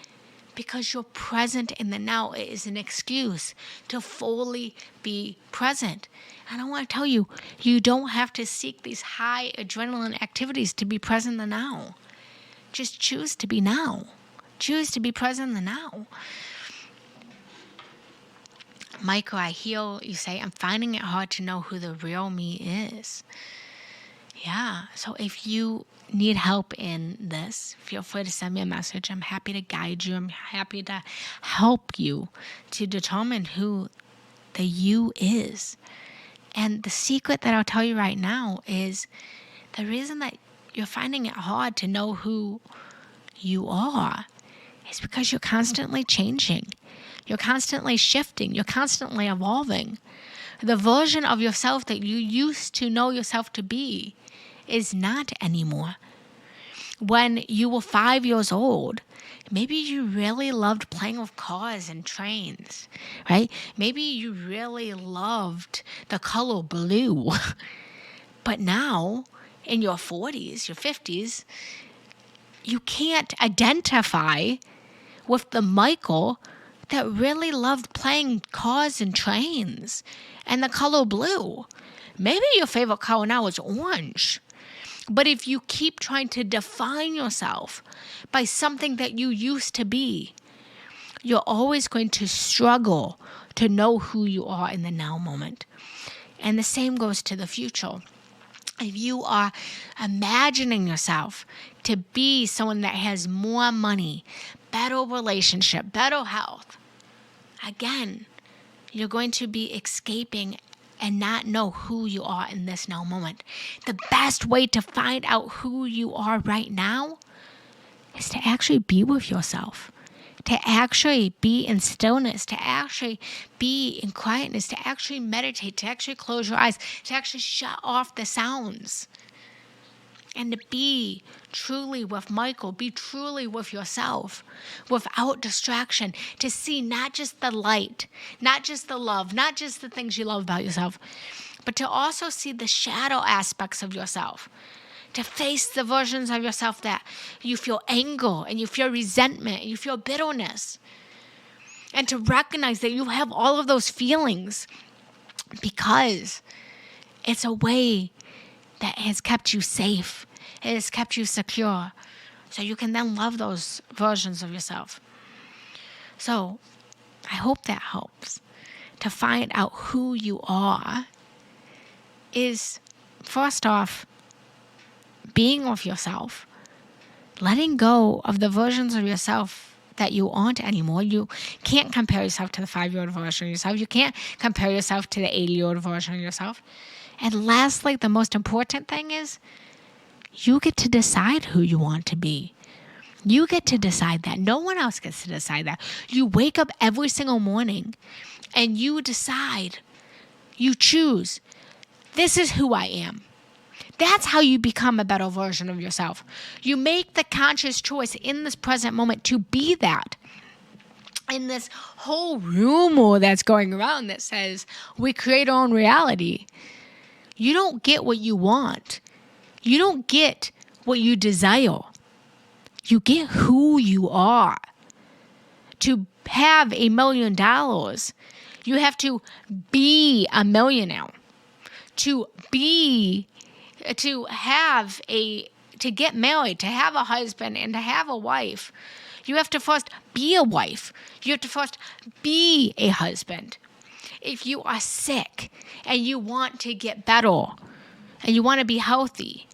because you're present in the now. It is an excuse to fully be present. And I want to tell you, you don't have to seek these high adrenaline activities to be present in the now. Just choose to be now. Choose to be present in the now. Michael, I hear you say, I'm finding it hard to know who the real me is. Yeah, so if you need help in this, feel free to send me a message. I'm happy to guide you. I'm happy to help you to determine who the you is. And the secret that I'll tell you right now is the reason that you're finding it hard to know who you are is because you're constantly changing. You're constantly shifting. You're constantly evolving. The version of yourself that you used to know yourself to be is not anymore. When you were 5 years old, maybe you really loved playing with cars and trains, right? Maybe you really loved the color blue. But now, in your 40s, your 50s, you can't identify with the Michael that really loved playing cars and trains and the color blue. Maybe your favorite color now is orange. But if you keep trying to define yourself by something that you used to be, you're always going to struggle to know who you are in the now moment. And the same goes to the future. If you are imagining yourself to be someone that has more money, better relationship, better health, again, you're going to be escaping and not know who you are in this now moment. The best way to find out who you are right now is to actually be with yourself, to actually be in stillness, to actually be in quietness, to actually meditate, to actually close your eyes, to actually shut off the sounds, and to be truly with Michael, be truly with yourself without distraction, to see not just the light, not just the love, not just the things you love about yourself, but to also see the shadow aspects of yourself, to face the versions of yourself that you feel anger and you feel resentment and you feel bitterness, and to recognize that you have all of those feelings because it's a way that has kept you safe. It has kept you secure. So you can then love those versions of yourself. So I hope that helps. To find out who you are is, first off, being with yourself, letting go of the versions of yourself that you aren't anymore. You can't compare yourself to the 5-year-old version of yourself. You can't compare yourself to the 80-year-old version of yourself. And lastly, the most important thing is you get to decide who you want to be. You get to decide that. No one else gets to decide that. You wake up every single morning and you decide, you choose, this is who I am. That's how you become a better version of yourself. You make the conscious choice in this present moment to be that. In this whole rumor that's going around that says we create our own reality, you don't get what you want. You don't get what you desire. You get who you are. To have $1 million, you have to be a millionaire. To get married, to have a husband, and to have a wife, you have to first be a wife. You have to first be a husband. If you are sick and you want to get better and you want to be healthy,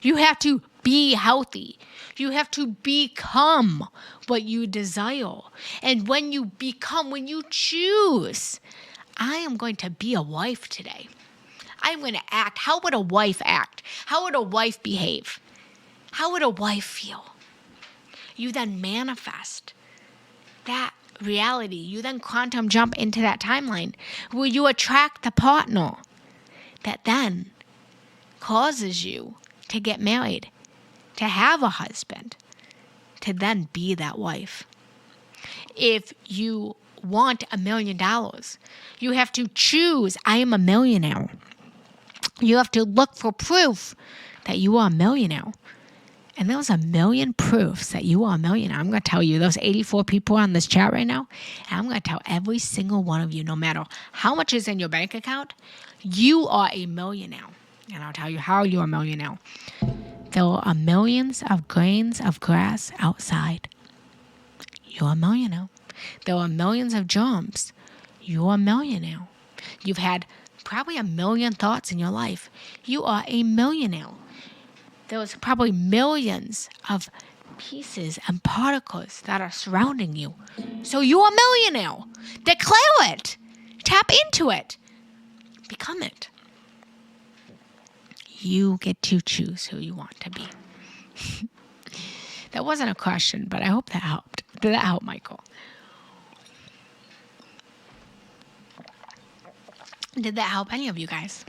you have to be healthy. You have to become what you desire. And when you choose, I am going to be a wife today. I'm going to act. How would a wife act? How would a wife behave? How would a wife feel? You then manifest that reality. You then quantum jump into that timeline where you attract the partner that then causes you to get married, to have a husband, to then be that wife. If you want $1 million, you have to choose, I am a millionaire. You have to look for proof that you are a millionaire. And there's 1 million proofs that you are a millionaire. I'm going to tell you, those 84 people on this chat right now, and I'm going to tell every single one of you, no matter how much is in your bank account, you are a millionaire. And I'll tell you how you're a millionaire. There are millions of grains of grass outside. You're a millionaire. There are millions of germs. You're a millionaire. You've had probably 1 million thoughts in your life. You are a millionaire. There's probably millions of pieces and particles that are surrounding you. So you're a millionaire. Declare it. Tap into it. Become it. You get to choose who you want to be. That wasn't a question, but I hope that helped. Did that help, Michael? Did that help any of you guys?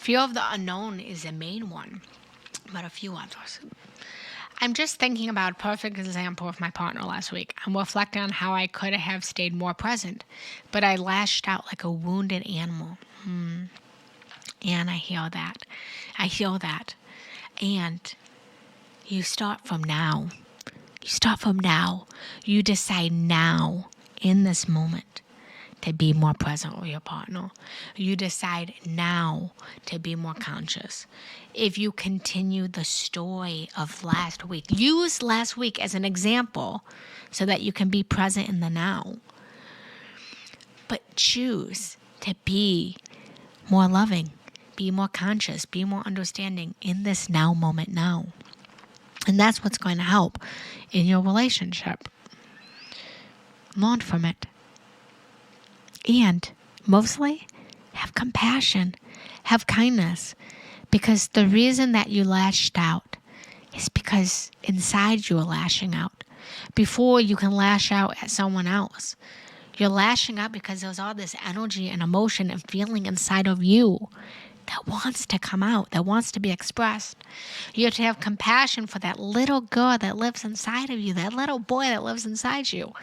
Fear of the unknown is the main one, but a few others. I'm just thinking about a perfect example of my partner last week. I'm reflecting on how I could have stayed more present, but I lashed out like a wounded animal. And I hear that. And you start from now. You decide now, in this moment, to be more present with your partner. You decide now to be more conscious. If you continue the story of last week, use last week as an example so that you can be present in the now. But choose to be more loving, be more conscious, be more understanding in this now moment now. And that's what's going to help in your relationship. Learn from it. And mostly, have compassion, have kindness. Because the reason that you lashed out is because inside you are lashing out. Before you can lash out at someone else, you're lashing out because there's all this energy and emotion and feeling inside of you that wants to come out, that wants to be expressed. You have to have compassion for that little girl that lives inside of you, that little boy that lives inside you,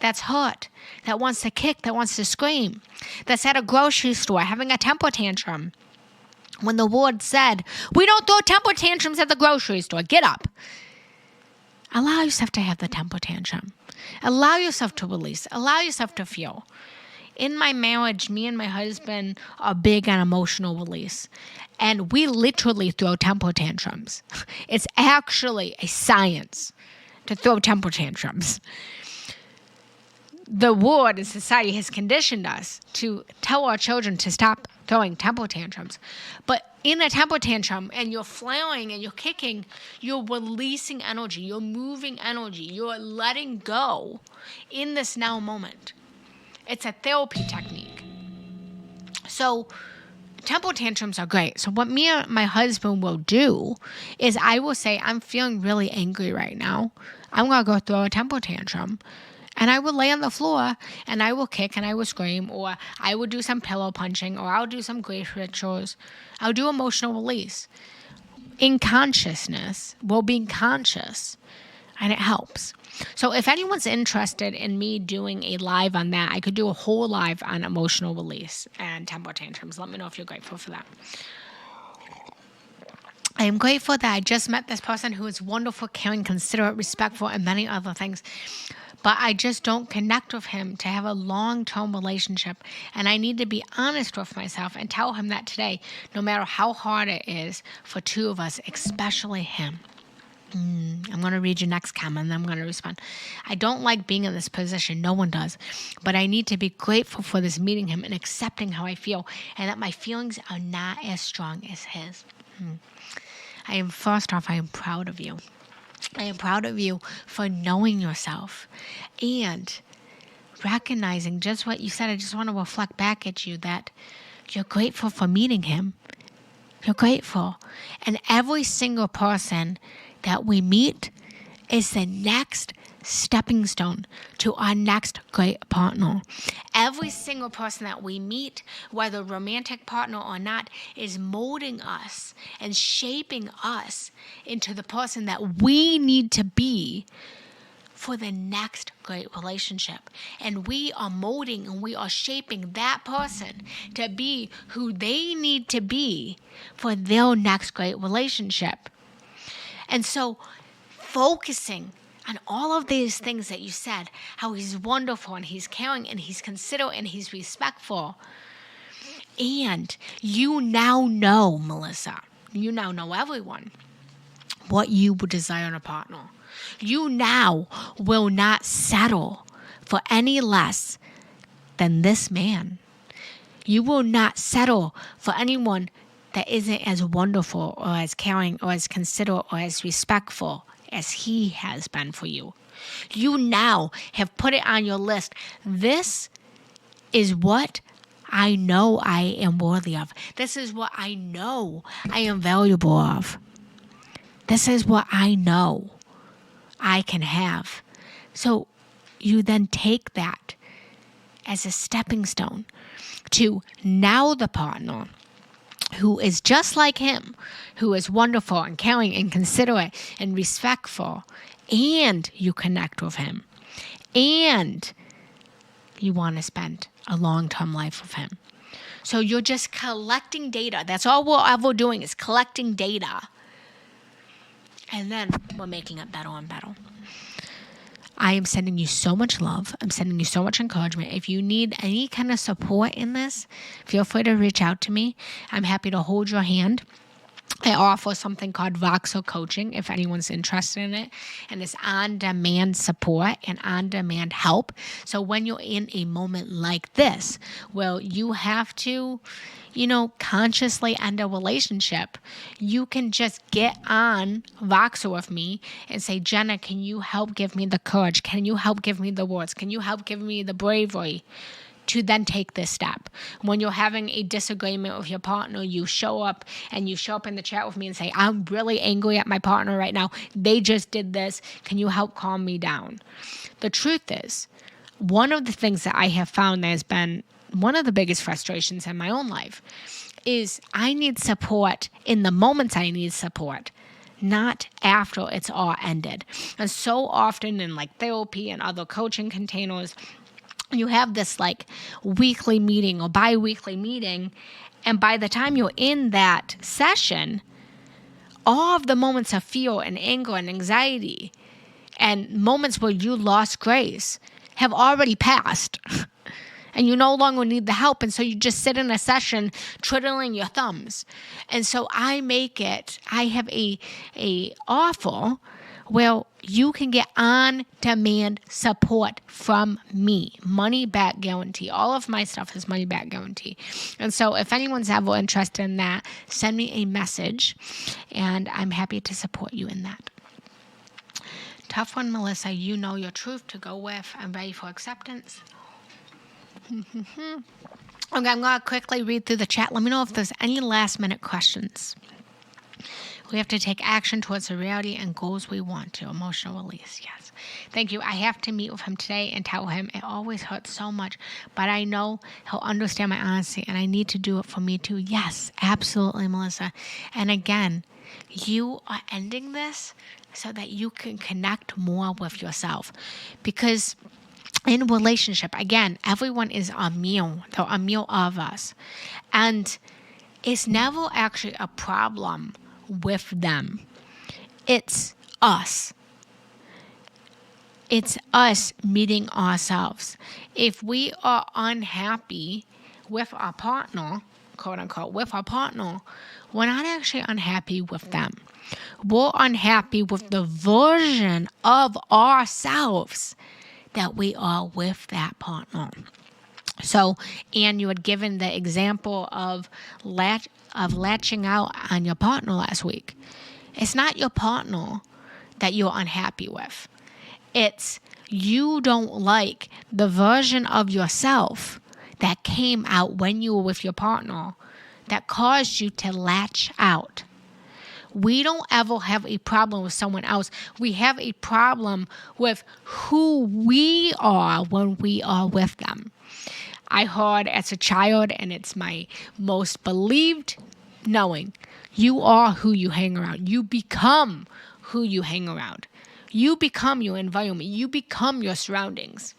that's hurt, that wants to kick, that wants to scream, that's at a grocery store having a temper tantrum. When the Lord said, we don't throw temper tantrums at the grocery store, get up. Allow yourself to have the temper tantrum. Allow yourself to release. Allow yourself to feel. In my marriage, me and my husband are big on emotional release. And we literally throw temper tantrums. It's actually a science to throw temper tantrums. The world and society has conditioned us to tell our children to stop throwing temper tantrums. But in a temper tantrum, and you're flailing and you're kicking, you're releasing energy, you're moving energy, you're letting go in this now moment. It's a therapy technique. So temper tantrums are great. So what me and my husband will do is I will say, I'm feeling really angry right now. I'm going to go throw a temper tantrum. And I will lay on the floor and I will kick and I will scream, or I will do some pillow punching, or I'll do some grief rituals. I'll do emotional release. In consciousness, well, being conscious, and it helps. So if anyone's interested in me doing a live on that, I could do a whole live on emotional release and temper tantrums. Let me know if you're grateful for that. I am grateful that I just met this person who is wonderful, caring, considerate, respectful, and many other things. But I just don't connect with him to have a long-term relationship. And I need to be honest with myself and tell him that today, no matter how hard it is for two of us, especially him. I'm going to read your next comment and I'm going to respond. I don't like being in this position. No one does. But I need to be grateful for this meeting him and accepting how I feel, and that my feelings are not as strong as his. I am proud of you. I am proud of you for knowing yourself and recognizing just what you said. I just want to reflect back at you that you're grateful for meeting him. You're grateful. And every single person that we meet is the next stepping stone to our next great partner. Every single person that we meet, whether romantic partner or not, is molding us and shaping us into the person that we need to be for the next great relationship. And we are molding and we are shaping that person to be who they need to be for their next great relationship. And so focusing on all of these things that you said, how he's wonderful and he's caring and he's considerate and he's respectful. And you now know, Melissa, you now know everyone, what you would desire in a partner. You now will not settle for any less than this man. You will not settle for anyone that isn't as wonderful or as caring or as considerate or as respectful as he has been for you. You now have put it on your list. This is what I know I am worthy of. This is what I know I am valuable of. This is what I know I can have. So you then take that as a stepping stone to now the partner who is just like him, who is wonderful and caring and considerate and respectful, and you connect with him, and you want to spend a long-term life with him. So you're just collecting data. That's all we're ever doing is collecting data. And then we're making it better and better. I am sending you so much love. I'm sending you so much encouragement. If you need any kind of support in this, feel free to reach out to me. I'm happy to hold your hand. I offer something called Voxer coaching if anyone's interested in it. And it's on-demand support and on-demand help. So when you're in a moment like this, well, you have to, consciously end a relationship, you can just get on Voxer with me and say, Genna, can you help give me the courage? Can you help give me the words? Can you help give me the bravery to then take this step? When you're having a disagreement with your partner, you show up in the chat with me and say, I'm really angry at my partner right now. They just did this. Can you help calm me down? The truth is, one of the things that I have found that has been one of the biggest frustrations in my own life is I need support in the moments I need support, not after it's all ended. And so often in therapy and other coaching containers, you have this weekly meeting or bi-weekly meeting, and by the time you're in that session, all of the moments of fear and anger and anxiety and moments where you lost grace have already passed. And you no longer need the help. And so you just sit in a session twiddling your thumbs. And so I have a offer where you can get on-demand support from me. Money back guarantee. All of my stuff is money back guarantee. And so if anyone's ever interested in that, send me a message and I'm happy to support you in that. Tough one, Melissa. You know your truth to go with. I'm ready for acceptance. Okay, I'm going to quickly read through the chat. Let me know if there's any last-minute questions. We have to take action towards the reality and goals we want to. Emotional release, yes. Thank you. I have to meet with him today and tell him it always hurts so much, but I know he'll understand my honesty, and I need to do it for me too. Yes, absolutely, Melissa. And again, you are ending this so that you can connect more with yourself. Because in relationship, again, everyone is a meal. They're a meal of us. And it's never actually a problem with them. It's us. It's us meeting ourselves. If we are unhappy with our partner, quote unquote, with our partner, we're not actually unhappy with them. We're unhappy with the version of ourselves that we are with that partner. So, and you had given the example of latching out on your partner last week. It's not your partner that you're unhappy with. It's you don't like the version of yourself that came out when you were with your partner that caused you to latch out. We don't ever have a problem with someone else. We have a problem with who we are when we are with them. I heard as a child, and it's my most believed knowing, you are who you hang around. You become who you hang around. You become your environment. You become your surroundings.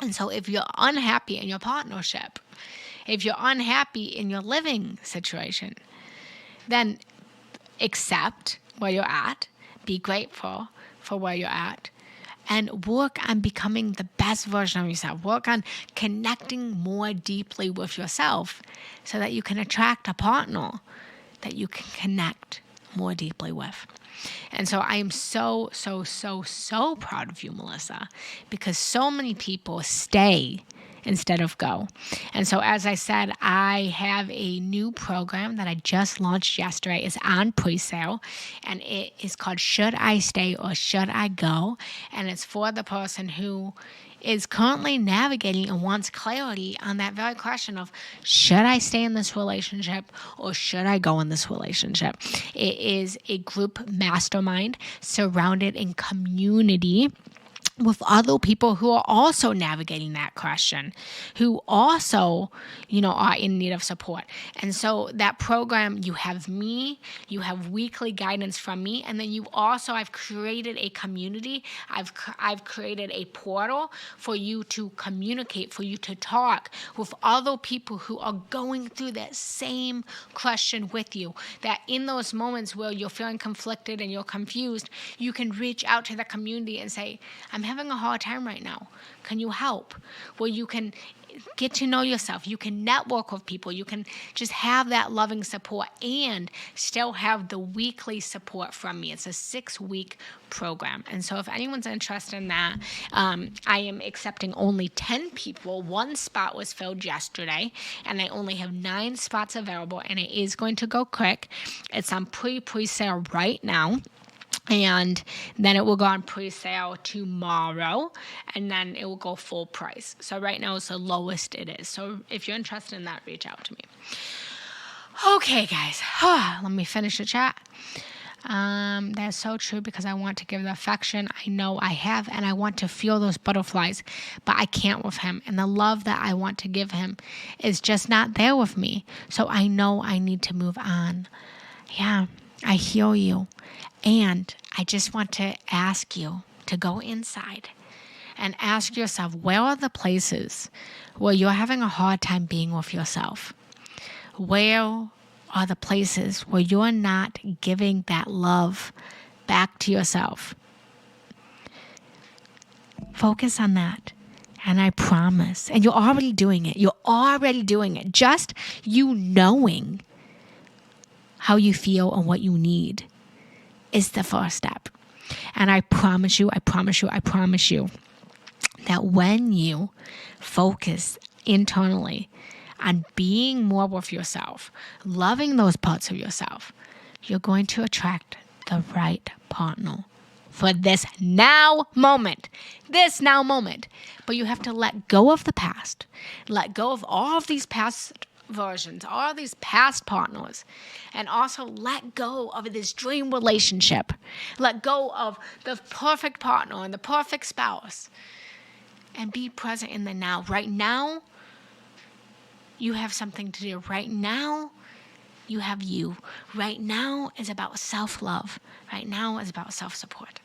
And so if you're unhappy in your partnership, if you're unhappy in your living situation, then accept where you're at, be grateful for where you're at, and work on becoming the best version of yourself. Work on connecting more deeply with yourself so that you can attract a partner that you can connect more deeply with. And so I am so proud of you, Melissa, because so many people stay instead of go. And so, as I said, I have a new program that I just launched yesterday. It's on pre-sale, and it is called Should I Stay or Should I Go? And it's for the person who is currently navigating and wants clarity on that very question of, should I stay in this relationship or should I go in this relationship? It is a group mastermind surrounded in community with other people who are also navigating that question, who also, are in need of support. And so that program, you have me, you have weekly guidance from me, and then I've created a community. I've created a portal for you to communicate, for you to talk with other people who are going through that same question with you. That in those moments where you're feeling conflicted and you're confused, you can reach out to the community and say, I'm having a hard time right now. Can you help? Well, you can get to know yourself. You can network with people. You can just have that loving support and still have the weekly support from me. It's a 6-week program. And so if anyone's interested in that, I am accepting only 10 people. 1 spot was filled yesterday, and I only have 9 spots available, and it is going to go quick. It's on pre-sale right now. And then it will go on pre-sale tomorrow, and then it will go full price. So right now it's the lowest it is. So if you're interested in that, reach out to me. Okay, guys. Let me finish the chat. That's so true, because I want to give the affection I know I have, and I want to feel those butterflies, but I can't with him. And the love that I want to give him is just not there with me. So I know I need to move on. Yeah, I hear you. And I just want to ask you to go inside and ask yourself, where are the places where you're having a hard time being with yourself? Where are the places where you're not giving that love back to yourself? Focus on that. And I promise, and you're already doing it. Just you knowing how you feel and what you need is the first step. And I promise you that when you focus internally on being more with yourself, loving those parts of yourself, you're going to attract the right partner for this now moment. But you have to let go of the past. Let go of all of these past versions, all these past partners, and also let go of this dream relationship. Let go of the perfect partner and the perfect spouse, and be present in the now. Right now, you have something to do. Right now, you have you. Right now is about self-love. Right now is about self-support.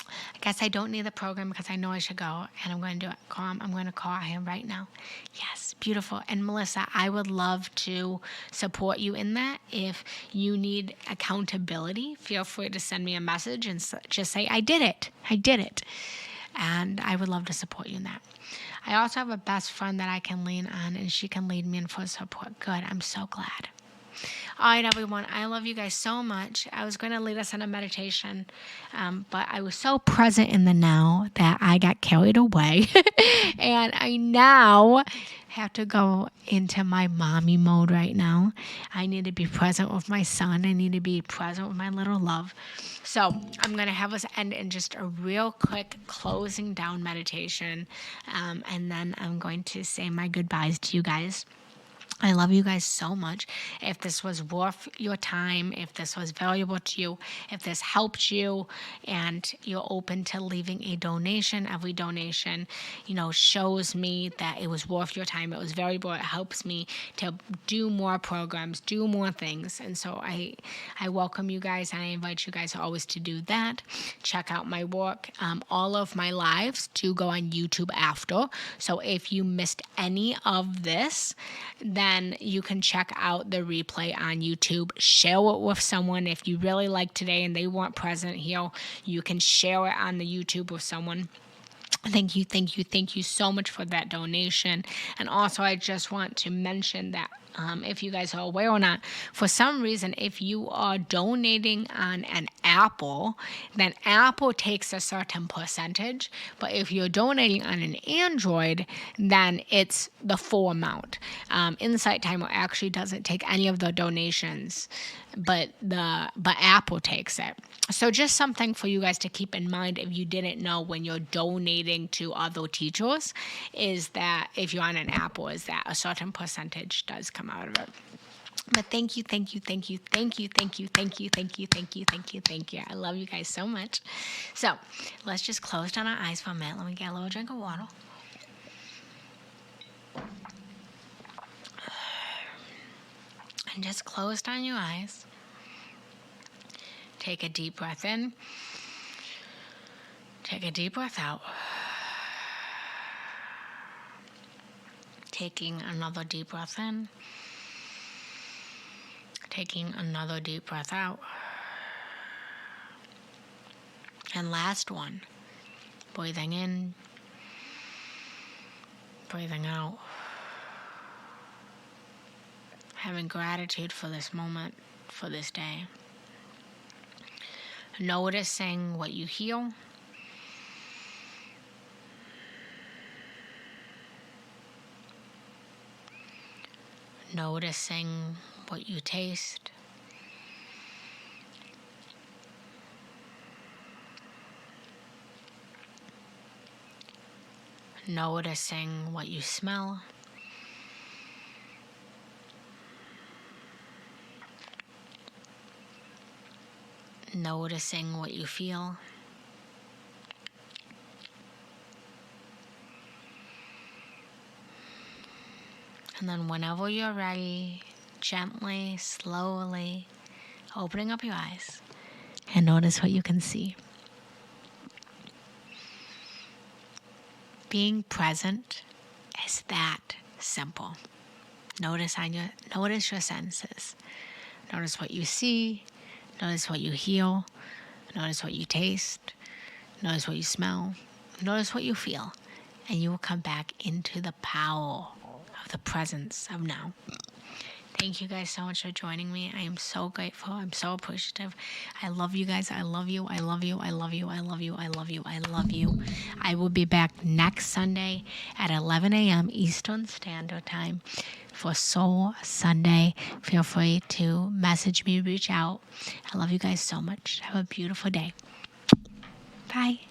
I guess I don't need the program because I know I should go, and I'm going to do it. I'm going to call him right now. Yes, beautiful. And Melissa, I would love to support you in that. If you need accountability, feel free to send me a message and just say, I did it. And I would love to support you in that. I also have a best friend that I can lean on, and she can lead me in for support. Good. I'm so glad. All right, everyone. I love you guys so much. I was going to lead us in a meditation, but I was so present in the now that I got carried away. And I now have to go into my mommy mode right now. I need to be present with my son. I need to be present with my little love. So I'm going to have us end in just a real quick closing down meditation. And then I'm going to say my goodbyes to you guys. I love you guys so much. If this was worth your time, if this was valuable to you, if this helped you, and you're open to leaving a donation, every donation, shows me that it was worth your time. It was valuable. It helps me to do more programs, do more things. And so I welcome you guys, and I invite you guys always to do that. Check out my work. All of my lives do go on YouTube after. So if you missed any of this, then you can check out the replay on YouTube. Share it with someone. If you really like today and they weren't present here, you can share it on the YouTube with someone. Thank you so much for that donation. And also, I just want to mention that if you guys are aware or not, for some reason, if you are donating on an Apple, then Apple takes a certain percentage. But if you're donating on an Android, then it's the full amount. Insight Timer actually doesn't take any of the donations, but Apple takes it. So just something for you guys to keep in mind if you didn't know when you're donating to other teachers, is that if you're on an Apple, is that a certain percentage does come out of it. But thank you, thank you, thank you, thank you, thank you, thank you, thank you, thank you, thank you, thank you. I love you guys so much. So let's just close down our eyes for a minute. Let me get a little drink of water. And just close down your eyes. Take a deep breath in. Take a deep breath out. Taking another deep breath in. Taking another deep breath out. And last one. Breathing in. Breathing out. Having gratitude for this moment, for this day. Noticing what you heal. Noticing what you taste. Noticing what you smell. Noticing what you feel. And then whenever you're ready, gently, slowly, opening up your eyes and notice what you can see. Being present is that simple. Notice your senses. Notice what you see. Notice what you heal. Notice what you taste. Notice what you smell. Notice what you feel. And you will come back into the power of the presence of now. Thank you guys so much for joining me. I am so grateful. I'm so appreciative. I love you guys. I love you. I love you. I love you. I love you. I love you. I love you. I will be back next Sunday at 11 a.m. Eastern Standard Time for Soul Sunday. Feel free to message me, reach out. I love you guys so much. Have a beautiful day. Bye.